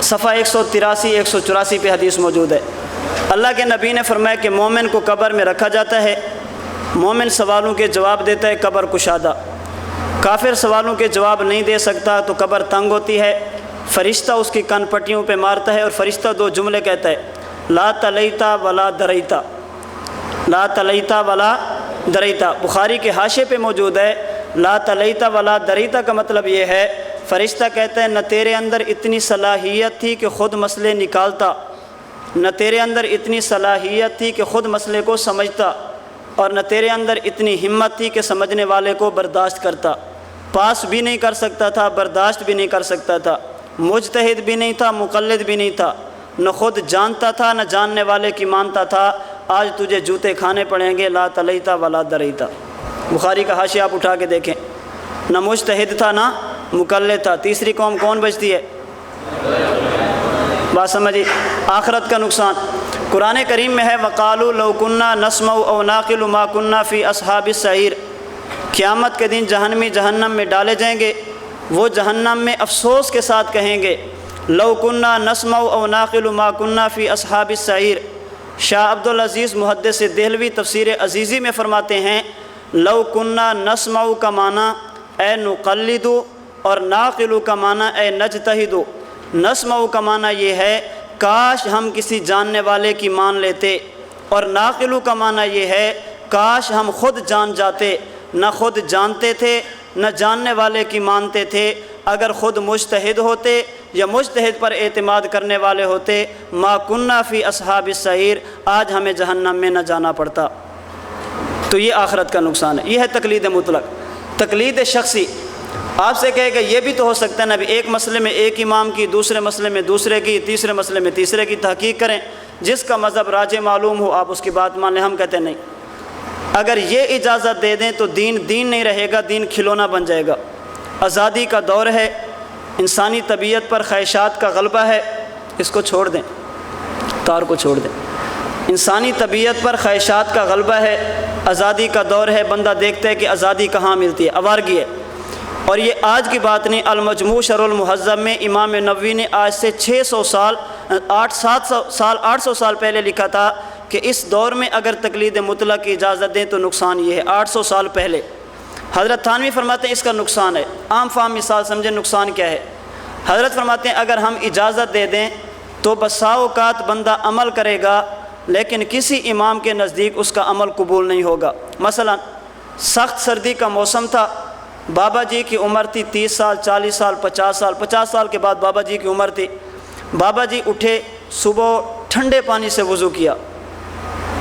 صفحہ 183 184 پہ حدیث موجود ہے۔ اللہ کے نبی نے فرمایا کہ مومن کو قبر میں رکھا جاتا ہے، مومن سوالوں کے جواب دیتا ہے، قبر کشادہ۔ کافر سوالوں کے جواب نہیں دے سکتا تو قبر تنگ ہوتی ہے، فرشتہ اس کی کن پٹیوں پہ مارتا ہے اور فرشتہ دو جملے کہتا ہے، لا تلیتا ولا دریتا، لا تلیتا ولا دریتا۔ بخاری کے حاشے پہ موجود ہے، لا تلیتا ولا دریتا کا مطلب یہ ہے، فرشتہ کہتا ہے نہ تیرے اندر اتنی صلاحیت تھی کہ خود مسئلے نکالتا، نہ تیرے اندر اتنی صلاحیت تھی کہ خود مسئلے کو سمجھتا، اور نہ تیرے اندر اتنی ہمت تھی کہ سمجھنے والے کو برداشت کرتا۔ پاس بھی نہیں کر سکتا تھا، برداشت بھی نہیں کر سکتا تھا، مجتہد بھی نہیں تھا، مقلد بھی نہیں تھا، نہ خود جانتا تھا نہ جاننے والے کی مانتا تھا۔ آج تجھے جوتے کھانے پڑیں گے، لا تلیتا ولا دریتا۔ بخاری کا حاشیہ آپ اٹھا کے دیکھیں، نہ مجتہد تھا نہ مقلد تھا۔ تیسری قوم کون بچتی ہے؟ بات سمجھی؟ آخرت کا نقصان قرآن کریم میں ہے، وقالوا لو كنا نسمع او نعقل ما كنا في اصحاب السعير۔ قیامت کے دن جہنمی جہنم میں ڈالے جائیں گے، وہ جہنم میں افسوس کے ساتھ کہیں گے، لو كنا نسمع او نعقل ما كنا في اصحاب السعير۔ شاہ عبدالعزیز محدث دہلوی تفسیر عزیزی میں فرماتے ہیں، لو كنا نسمع کا معنی اے نقلد، اور ناقل کا معنی اے نجتہد۔ نسمع کا معنی یہ ہے کاش ہم کسی جاننے والے کی مان لیتے، اور ناقل کا معنی یہ ہے کاش ہم خود جان جاتے۔ نہ خود جانتے تھے نہ جاننے والے کی مانتے تھے۔ اگر خود مجتہد ہوتے یا مجتہد پر اعتماد کرنے والے ہوتے، ما کننا فی اصحاب السعیر، آج ہمیں جہنم میں نہ جانا پڑتا۔ تو یہ آخرت کا نقصان ہے۔ یہ ہے تقلید مطلق۔ تقلید شخصی آپ سے کہے گا یہ بھی تو ہو سکتا ہے نا، ایک مسئلے میں ایک امام کی، دوسرے مسئلے میں دوسرے کی، تیسرے مسئلے میں تیسرے کی تحقیق کریں، جس کا مذہب راجح معلوم ہو آپ اس کی بات مان لیں۔ ہم کہتے ہیں نہیں، اگر یہ اجازت دے دیں تو دین نہیں رہے گا، دین کھلونا بن جائے گا۔ آزادی کا دور ہے، انسانی طبیعت پر خواہشات کا غلبہ ہے، اس کو چھوڑ دیں، تار کو چھوڑ دیں۔ انسانی طبیعت پر خواہشات کا غلبہ ہے، آزادی کا دور ہے، بندہ دیکھتا ہے کہ آزادی کہاں ملتی ہے، آوارگی ہے۔ اور یہ آج کی بات نہیں، المجموع شرح المہذب میں امام نووی نے آج سے 800 سال پہلے لکھا تھا کہ اس دور میں اگر تقلید مطلق کی اجازت دیں تو نقصان یہ ہے۔ 800 سال پہلے حضرت تھانوی فرماتے ہیں اس کا نقصان ہے۔ عام فہم مثال سمجھیں نقصان کیا ہے۔ حضرت فرماتے ہیں اگر ہم اجازت دے دیں تو بسا اوقات بندہ عمل کرے گا لیکن کسی امام کے نزدیک اس کا عمل قبول نہیں ہوگا۔ مثلا سخت سردی کا موسم تھا، بابا جی کی عمر تھی 30 سال 40 سال 50 سال 50 سال کے بعد بابا جی کی عمر تھی۔ بابا جی اٹھے، صبح ٹھنڈے پانی سے وضو کیا،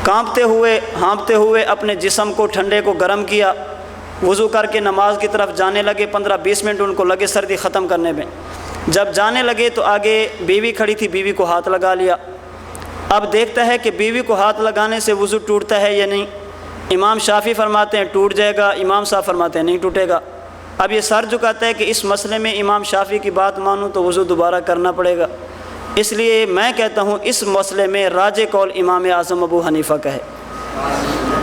کانپتے ہوئے ہانپتے ہوئے اپنے جسم کو ٹھنڈے کو گرم کیا، وضو کر کے نماز کی طرف جانے لگے۔ 15-20 منٹ ان کو لگے سردی ختم کرنے میں۔ جب جانے لگے تو آگے بیوی کھڑی تھی، بیوی کو ہاتھ لگا لیا۔ اب دیکھتا ہے کہ بیوی کو ہاتھ لگانے سے وضو ٹوٹتا ہے یا نہیں۔ امام شافعی فرماتے ہیں ٹوٹ جائے گا، امام صاحب فرماتے ہیں نہیں ٹوٹے گا۔ اب یہ سر جھکاتا ہے کہ اس مسئلے میں امام شافعی کی بات مانوں تو وضو دوبارہ کرنا پڑے گا، اس لیے میں کہتا ہوں اس مسئلے میں راجح قول امام اعظم ابو حنیفہ کا ہے۔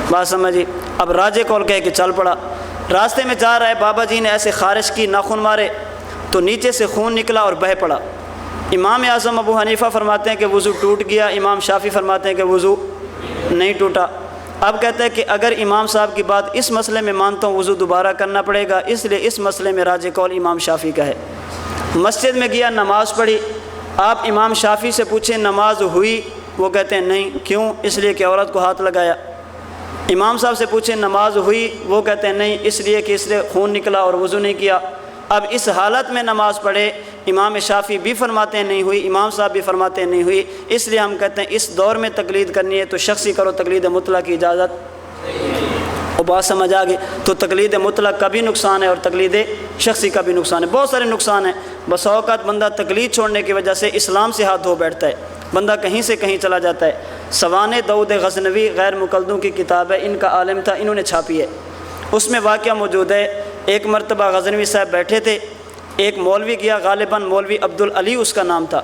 بات سمجھیے، اب راجح قول کہے کہ چل پڑا، راستے میں جا رہا ہے، بابا جی نے ایسے خارش کی، ناخن مارے تو نیچے سے خون نکلا اور بہہ پڑا۔ امام اعظم ابو حنیفہ فرماتے ہیں کہ وضو ٹوٹ گیا، امام شافعی فرماتے ہیں کہ وضو نہیں ٹوٹا۔ اب کہتا ہے کہ اگر امام صاحب کی بات اس مسئلے میں مانتا ہوں وضو دوبارہ کرنا پڑے گا، اس لیے اس مسئلے میں راجح قول امام شافعی کا ہے۔ مسجد میں گیا، نماز پڑھی، آپ امام شافعی سے پوچھیں نماز ہوئی، وہ کہتے ہیں نہیں، کیوں؟ اس لیے کہ عورت کو ہاتھ لگایا۔ امام صاحب سے پوچھیں نماز ہوئی، وہ کہتے ہیں نہیں، اس لیے کہ اس نے خون نکلا اور وضو نہیں کیا۔ اب اس حالت میں نماز پڑھے، امام شافعی بھی فرماتے ہیں نہیں ہوئی، امام صاحب بھی فرماتے ہیں نہیں ہوئی، اس لیے ہم کہتے ہیں اس دور میں تقلید کرنی ہے تو شخصی کرو، تقلید مطلق کی اجازت۔ وہ بات سمجھ آ گئی؟ تو تقلید مطلق کا بھی نقصان ہے اور تقلید شخصی کا بھی نقصان ہے، بہت سارے نقصان ہیں۔ بس اوقات بندہ تقلید چھوڑنے کی وجہ سے اسلام سے ہاتھ دھو بیٹھتا ہے، بندہ کہیں سے کہیں چلا جاتا ہے۔ سوانح داؤد غزنوی غیر مقلدوں کی کتاب ہے، ان کا عالم تھا، انہوں نے چھاپی ہے، اس میں واقعہ موجود ہے۔ ایک مرتبہ غزنوی صاحب بیٹھے تھے، ایک مولوی گیا، غالباً مولوی عبدالعلی اس کا نام تھا،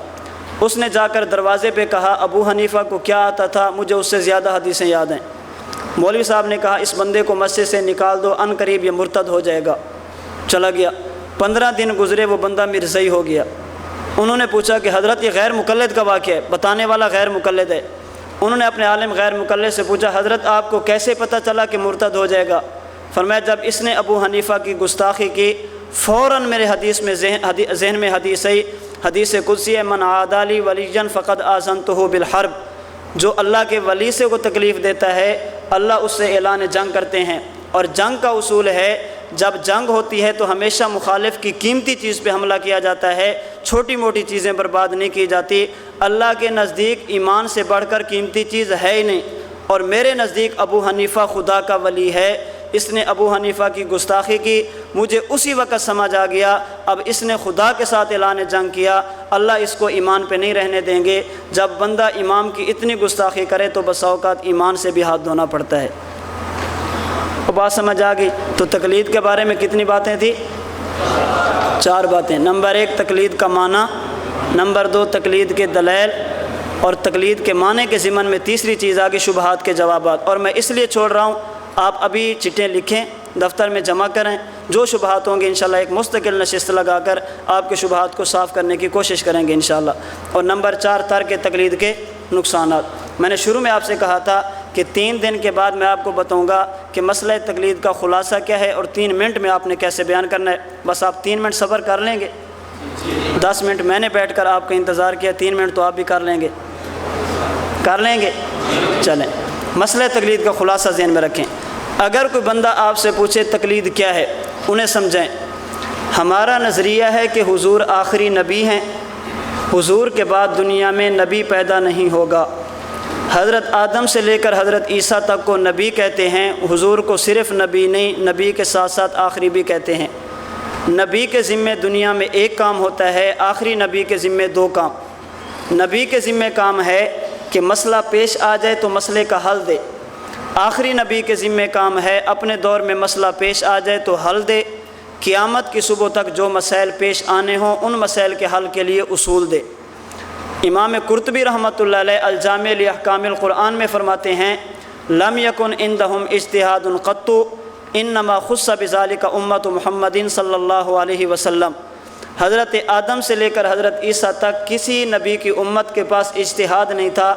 اس نے جا کر دروازے پہ کہا ابو حنیفہ کو کیا آتا تھا، مجھے اس سے زیادہ حدیثیں یاد ہیں۔ مولوی صاحب نے کہا اس بندے کو مسجد سے نکال دو، ان قریب یہ مرتد ہو جائے گا۔ چلا گیا، 15 دن گزرے، وہ بندہ مرزائی ہو گیا۔ انہوں نے پوچھا کہ حضرت یہ غیر مقلد کا واقعہ ہے، بتانے والا غیر مقلد ہے۔ انہوں نے اپنے عالم غیر مقلد سے پوچھا حضرت آپ کو کیسے پتہ چلا کہ مرتد ہو جائے گا؟ فرمایا جب اس نے ابو حنیفہ کی گستاخی کی، فوراً میرے حدیث میں ذہن میں حدیث قدسی ہے، من عادی لی ولیا فقد آذنتہ بالحرب، جو اللہ کے ولی سے کو تکلیف دیتا ہے اللہ اس سے اعلان جنگ کرتے ہیں، اور جنگ کا اصول ہے جب جنگ ہوتی ہے تو ہمیشہ مخالف کی قیمتی چیز پہ حملہ کیا جاتا ہے، چھوٹی موٹی چیزیں برباد نہیں کی جاتی۔ اللہ کے نزدیک ایمان سے بڑھ کر قیمتی چیز ہے ہی نہیں، اور میرے نزدیک ابو حنیفہ خدا کا ولی ہے۔ اس نے ابو حنیفہ کی گستاخی کی، مجھے اسی وقت سمجھ آ گیا اب اس نے خدا کے ساتھ اعلان جنگ کیا، اللہ اس کو ایمان پہ نہیں رہنے دیں گے۔ جب بندہ امام کی اتنی گستاخی کرے تو بسا اوقات ایمان سے بھی ہاتھ دھونا پڑتا ہے۔ وہ بات سمجھ آ گئی؟ تو تقلید کے بارے میں کتنی باتیں تھیں؟ 4 باتیں۔ نمبر 1 تقلید کا معنی، نمبر 2 تقلید کے دلائل، اور تقلید کے معنی کے ضمن میں تیسری چیز آگے شبہات کے جوابات۔ اور میں اس لیے چھوڑ رہا ہوں، آپ ابھی چٹیں لکھیں، دفتر میں جمع کریں، جو شبہات ہوں گے انشاءاللہ ایک مستقل نشست لگا کر آپ کے شبہات کو صاف کرنے کی کوشش کریں گے انشاءاللہ۔ اور نمبر 4 ترک تقلید کے نقصانات۔ میں نے شروع میں آپ سے کہا تھا کہ 3 دن کے بعد میں آپ کو بتاؤں گا کہ مسئلہ تقلید کا خلاصہ کیا ہے اور 3 منٹ میں آپ نے کیسے بیان کرنا ہے۔ بس آپ 3 منٹ صبر کر لیں گے، 10 منٹ میں نے بیٹھ کر آپ کا انتظار کیا، 3 منٹ تو آپ بھی کر لیں گے، کر لیں گے؟ چلیں، مسئلہ تقلید کا خلاصہ ذہن میں رکھیں۔ اگر کوئی بندہ آپ سے پوچھے تقلید کیا ہے، انہیں سمجھائیں ہمارا نظریہ ہے کہ حضور آخری نبی ہیں، حضور کے بعد دنیا میں نبی پیدا نہیں ہوگا۔ حضرت آدم سے لے کر حضرت عیسیٰ تک کو نبی کہتے ہیں، حضور کو صرف نبی نہیں، نبی کے ساتھ ساتھ آخری بھی کہتے ہیں۔ نبی کے ذمے دنیا میں ایک کام ہوتا ہے، آخری نبی کے ذمے 2 کام۔ نبی کے ذمے کام ہے کہ مسئلہ پیش آ جائے تو مسئلے کا حل دے، آخری نبی کے ذمے کام ہے اپنے دور میں مسئلہ پیش آ جائے تو حل دے، قیامت کی صبح تک جو مسائل پیش آنے ہوں ان مسائل کے حل کے لیے اصول دے۔ امام قرطبی رحمۃ اللہ علیہ الجامع لاحکام القرآن میں فرماتے ہیں لم یکن عندہم اجتہاد قط انما خص بذلک امت محمد صلی اللہ علیہ وسلم۔ حضرت آدم سے لے کر حضرت عیسیٰ تک کسی نبی کی امت کے پاس اجتہاد نہیں تھا،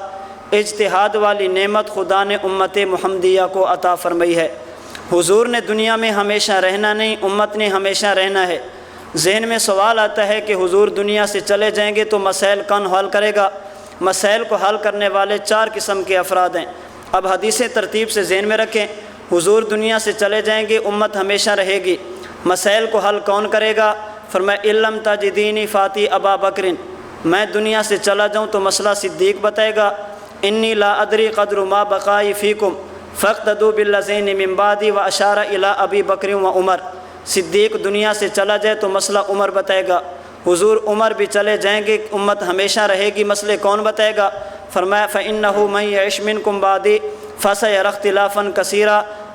اجتہاد والی نعمت خدا نے امت محمدیہ کو عطا فرمائی ہے۔ حضور نے دنیا میں ہمیشہ رہنا نہیں، امت نے ہمیشہ رہنا ہے۔ ذہن میں سوال آتا ہے کہ حضور دنیا سے چلے جائیں گے تو مسائل کون حل کرے گا؟ مسائل کو حل کرنے والے 4 قسم کے افراد ہیں۔ اب حدیثیں ترتیب سے ذہن میں رکھیں، حضور دنیا سے چلے جائیں گے، امت ہمیشہ رہے گی، مسائل کو حل کون کرے گا؟ فرمایا علم تجدینی فاتی ابا بکرن، میں دنیا سے چلا جاؤں تو مسئلہ صدیق بتائے گا۔ انی لا ادری قدر ما بقائی فیکم فاقتدوا بالذین من بعدی و اشار الی ابی بکر و عمر، صدیق دنیا سے چلا جائے تو مسئلہ عمر بتائے گا، حضور عمر بھی چلے جائیں گے، امت ہمیشہ رہے گی، مسئلے کون بتائے گا؟ فرمایا فإنہ من یعش منکم بعدی فسیری اختلافا کثیرا،